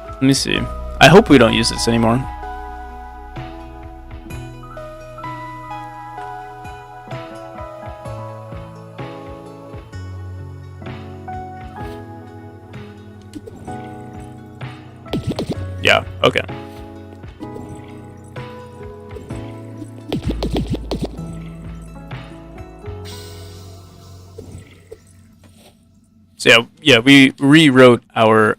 Let me see. I hope we don't use this anymore. Yeah, okay. So yeah, we rewrote our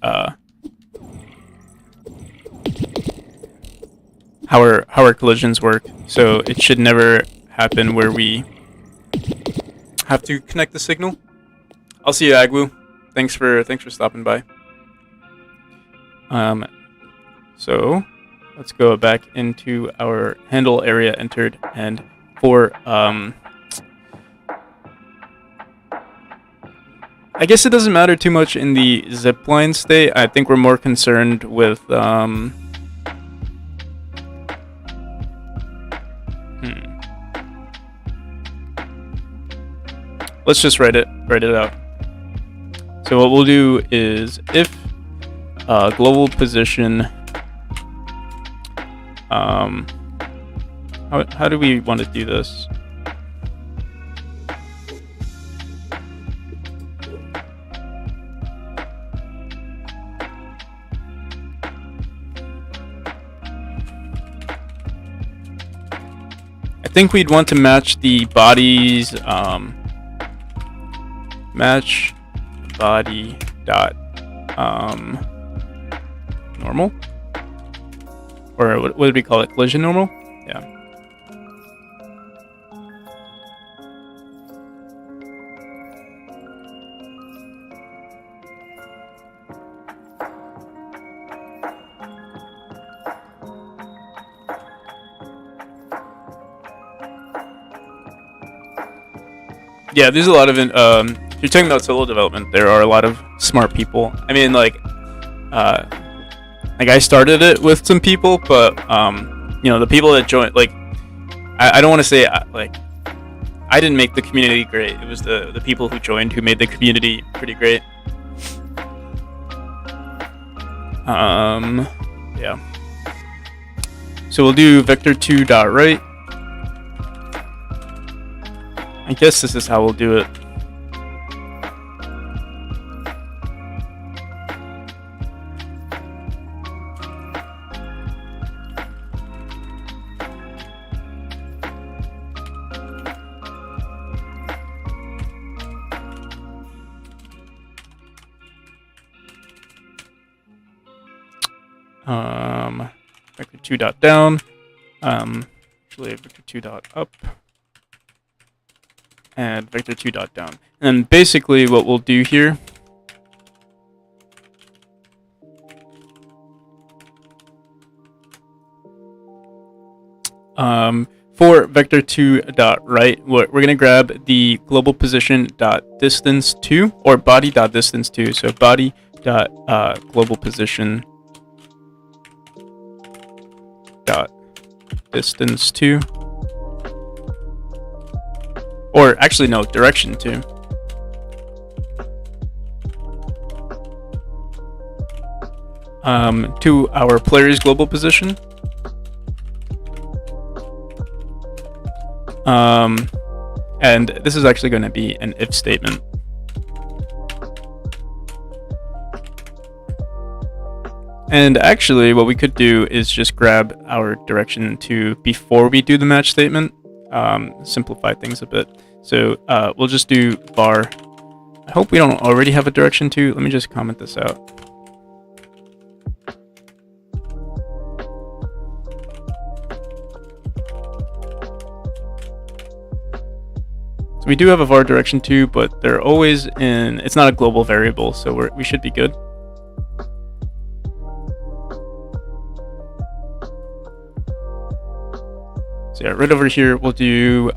how our collisions work. So it should never happen where we have to connect the signal. I'll see you, Agwu. Thanks for stopping by. So let's go back into our handle area entered, and for I guess it doesn't matter too much in the zipline state. I think we're more concerned with Let's just write it out. So what we'll do is if global position. How do we want to do this? I think we'd want to match the body's match body dot normal, or what do we call it? Collision normal? Yeah. Yeah, there's a lot of if you're talking about solo development, there are a lot of smart people. I mean, like I started it with some people, but the people that joined, like, I don't want to say like I didn't make the community great. It was the people who joined who made the community pretty great. Yeah. So we'll do vector2.right. I guess this is how we'll do it. Vector2 dot down. Actually vector2 dot up. And vector2 dot down. And basically what we'll do here for vector2 dot right, we're gonna grab the global position dot distance 2 or body dot distance 2. So body dot global position dot distance 2, or actually no, direction 2. To our player's global position. And this is actually going to be an if statement. And actually, what we could do is just grab our direction 2 before we do the match statement. Simplify things a bit. So we'll just do var. I hope we don't already have a direction 2. Let me just comment this out. So we do have a var direction 2, but they're always in. It's not a global variable, so we should be good. So yeah, right over here we'll do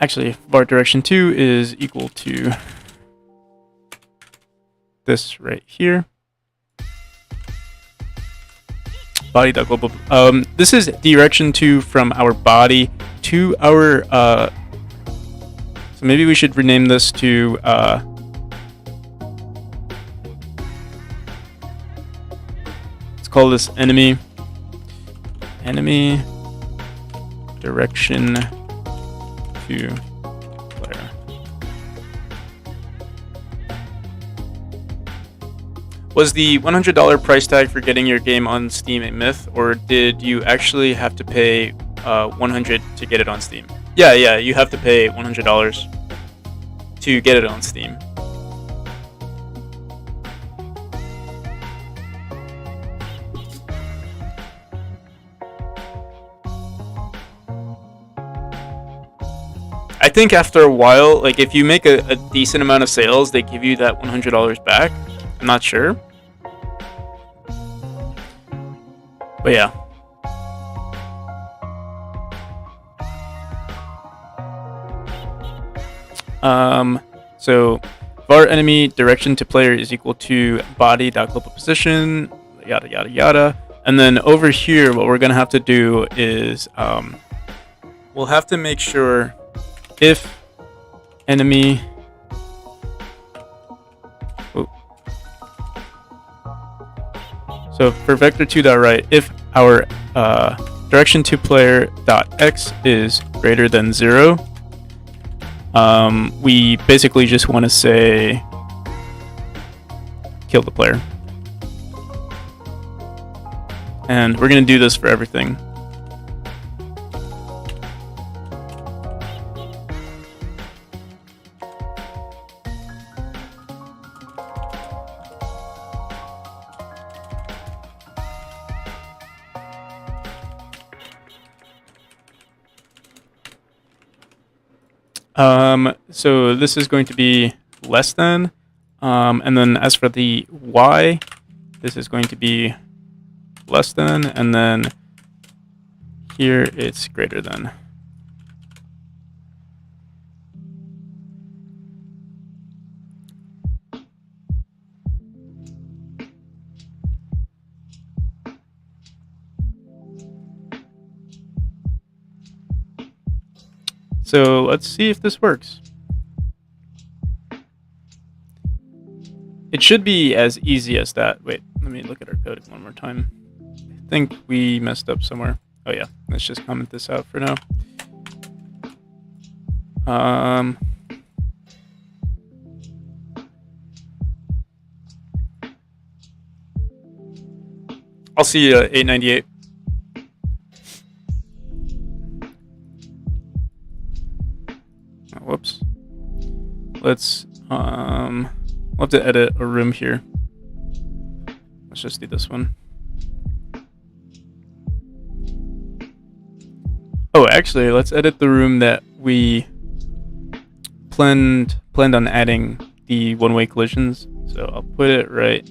actually var direction 2 is equal to this right here. Body.global. This is direction 2 from our body to our so maybe we should rename this to let's call this enemy direction to player. Was the $100 price tag for getting your game on Steam a myth, or did you actually have to pay $100 to get it on Steam? Yeah, you have to pay $100 to get it on Steam. I think after a while, like if you make a decent amount of sales, they give you that $100 back. I'm not sure. But yeah. So var enemy direction to player is equal to body.global position, yada yada yada. And then over here, what we're gonna have to do is we'll have to make sure if enemy so for vector2.right, if our direction to player dot x is greater than 0, we basically just want to say kill the player. And we're going to do this for everything. So this is going to be less than. And then as for the y, this is going to be less than, and then here it's greater than. So let's see if this works. It should be as easy as that. Wait, let me look at our code one more time. I think we messed up somewhere. Oh yeah, let's just comment this out for now. I'll see you 898. Oh, whoops. Let's we'll have to edit a room here. Let's just do this one. Oh, actually, let's edit the room that we planned on adding the one-way collisions. So I'll put it right.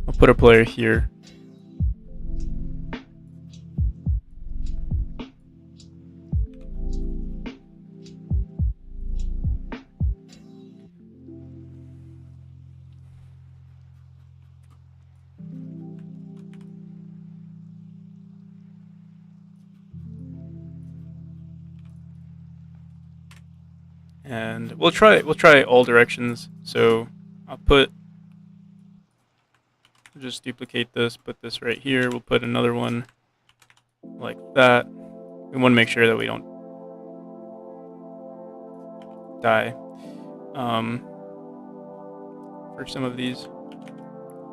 I'll put a player here. And we'll try all directions. So I'll just duplicate this, put this right here. We'll put another one like that. We want to make sure that we don't die for some of these.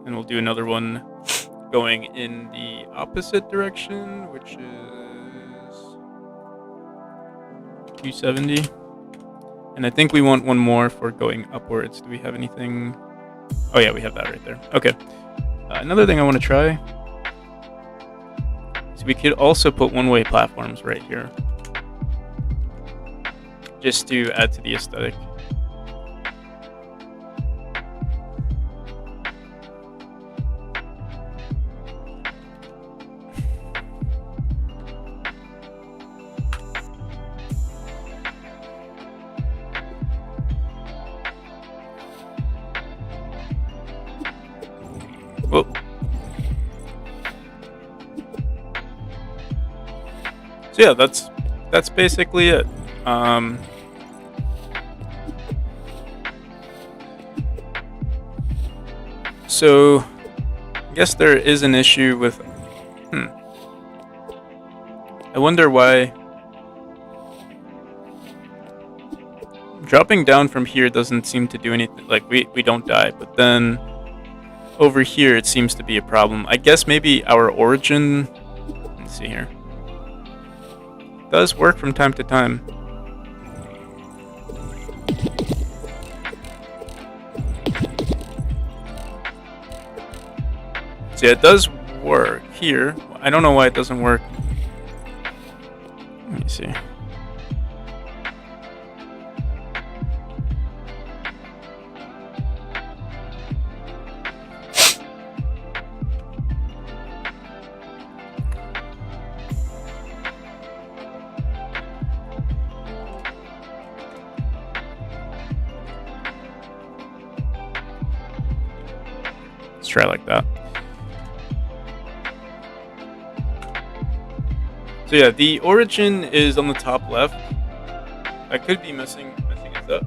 And we'll do another one going in the opposite direction, which is 270. And I think we want one more for going upwards. Do we have anything? Oh yeah, we have that right there. Okay. Another thing I want to try is we could also put one-way platforms right here, just to add to the aesthetic. Whoa. So yeah, that's basically it. So I guess there is an issue with. I wonder why dropping down from here doesn't seem to do anything. Like we don't die, but then over here it seems to be a problem. I guess maybe our origin. Let's see here. Does work from time to time. See, it does work here. I don't know why it doesn't work. Let me see. Let's try like that. So yeah, the origin is on the top left. I could be messing it up.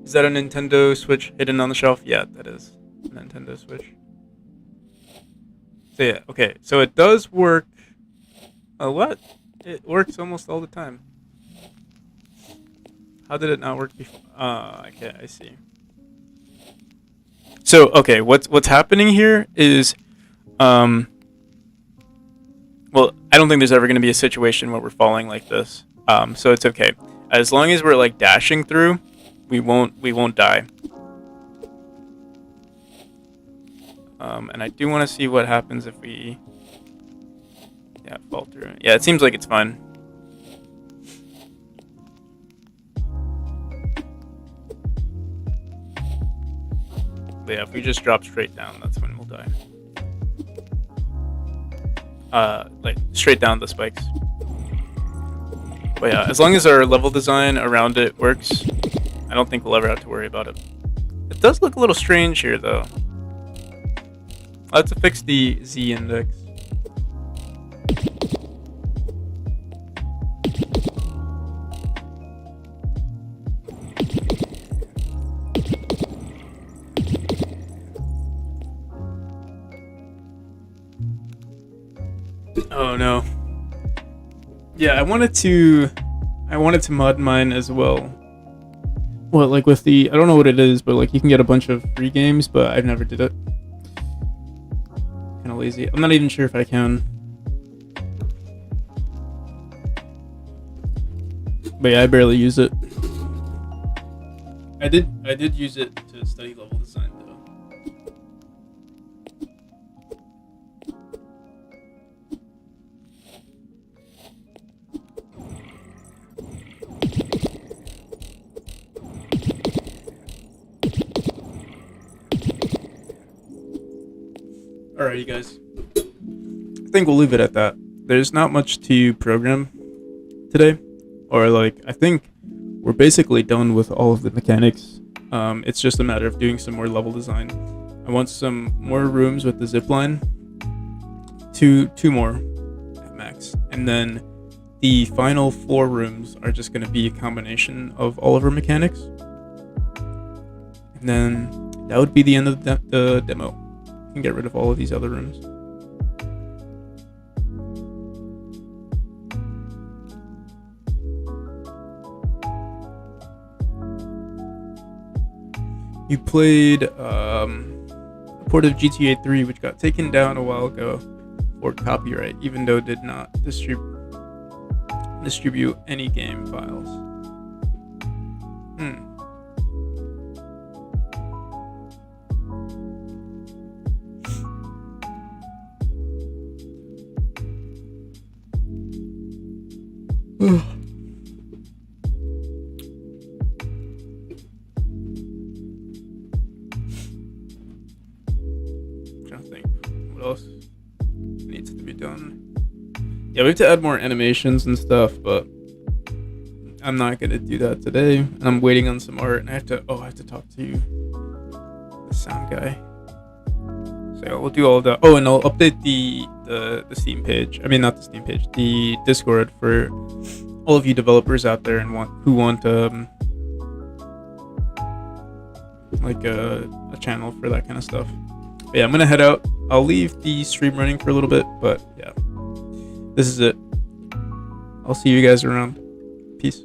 Is that a Nintendo Switch hidden on the shelf? Yeah, that is a Nintendo Switch. So yeah, okay, so it does work a lot. It works almost all the time. How did it not work before? Okay, I see. So okay, what's happening here is, well, I don't think there's ever going to be a situation where we're falling like this. So it's okay as long as we're like dashing through, we won't die. And I do want to see what happens if we, yeah, fall through. Yeah, it seems like it's fine. But yeah, if we just drop straight down, that's when we'll die. Like straight down the spikes. But yeah, as long as our level design around it works, I don't think we'll ever have to worry about it. It does look a little strange here, though. I'll have to fix the Z index. Oh no. Yeah, I wanted to mod mine as well. Well, like with the, I don't know what it is, but like you can get a bunch of free games, but I've never did it. Kind of lazy. I'm not even sure if I can. But yeah, I barely use it. I did use it to study level design though. Alright, you guys. I think we'll leave it at that. There's not much to program today. Or like, I think we're basically done with all of the mechanics. It's just a matter of doing some more level design. I want some more rooms with the zipline. Two more at max. And then the final 4 rooms are just going to be a combination of all of our mechanics. And then that would be the end of the demo. You can get rid of all of these other rooms. You played a port of GTA 3, which got taken down a while ago for copyright, even though it did not distribute any game files. Trying to think what else needs to be done. Yeah, we have to add more animations and stuff, but I'm not gonna do that today. And I'm waiting on some art, and I have to talk to the sound guy. So yeah, we'll do all of that. Oh, and I'll update the Steam page. I mean, not the Steam page, the Discord for all of you developers out there and who want like a channel for that kind of stuff. But yeah, I'm gonna head out. I'll leave the stream running for a little bit, but yeah, this is it. I'll see you guys around. Peace.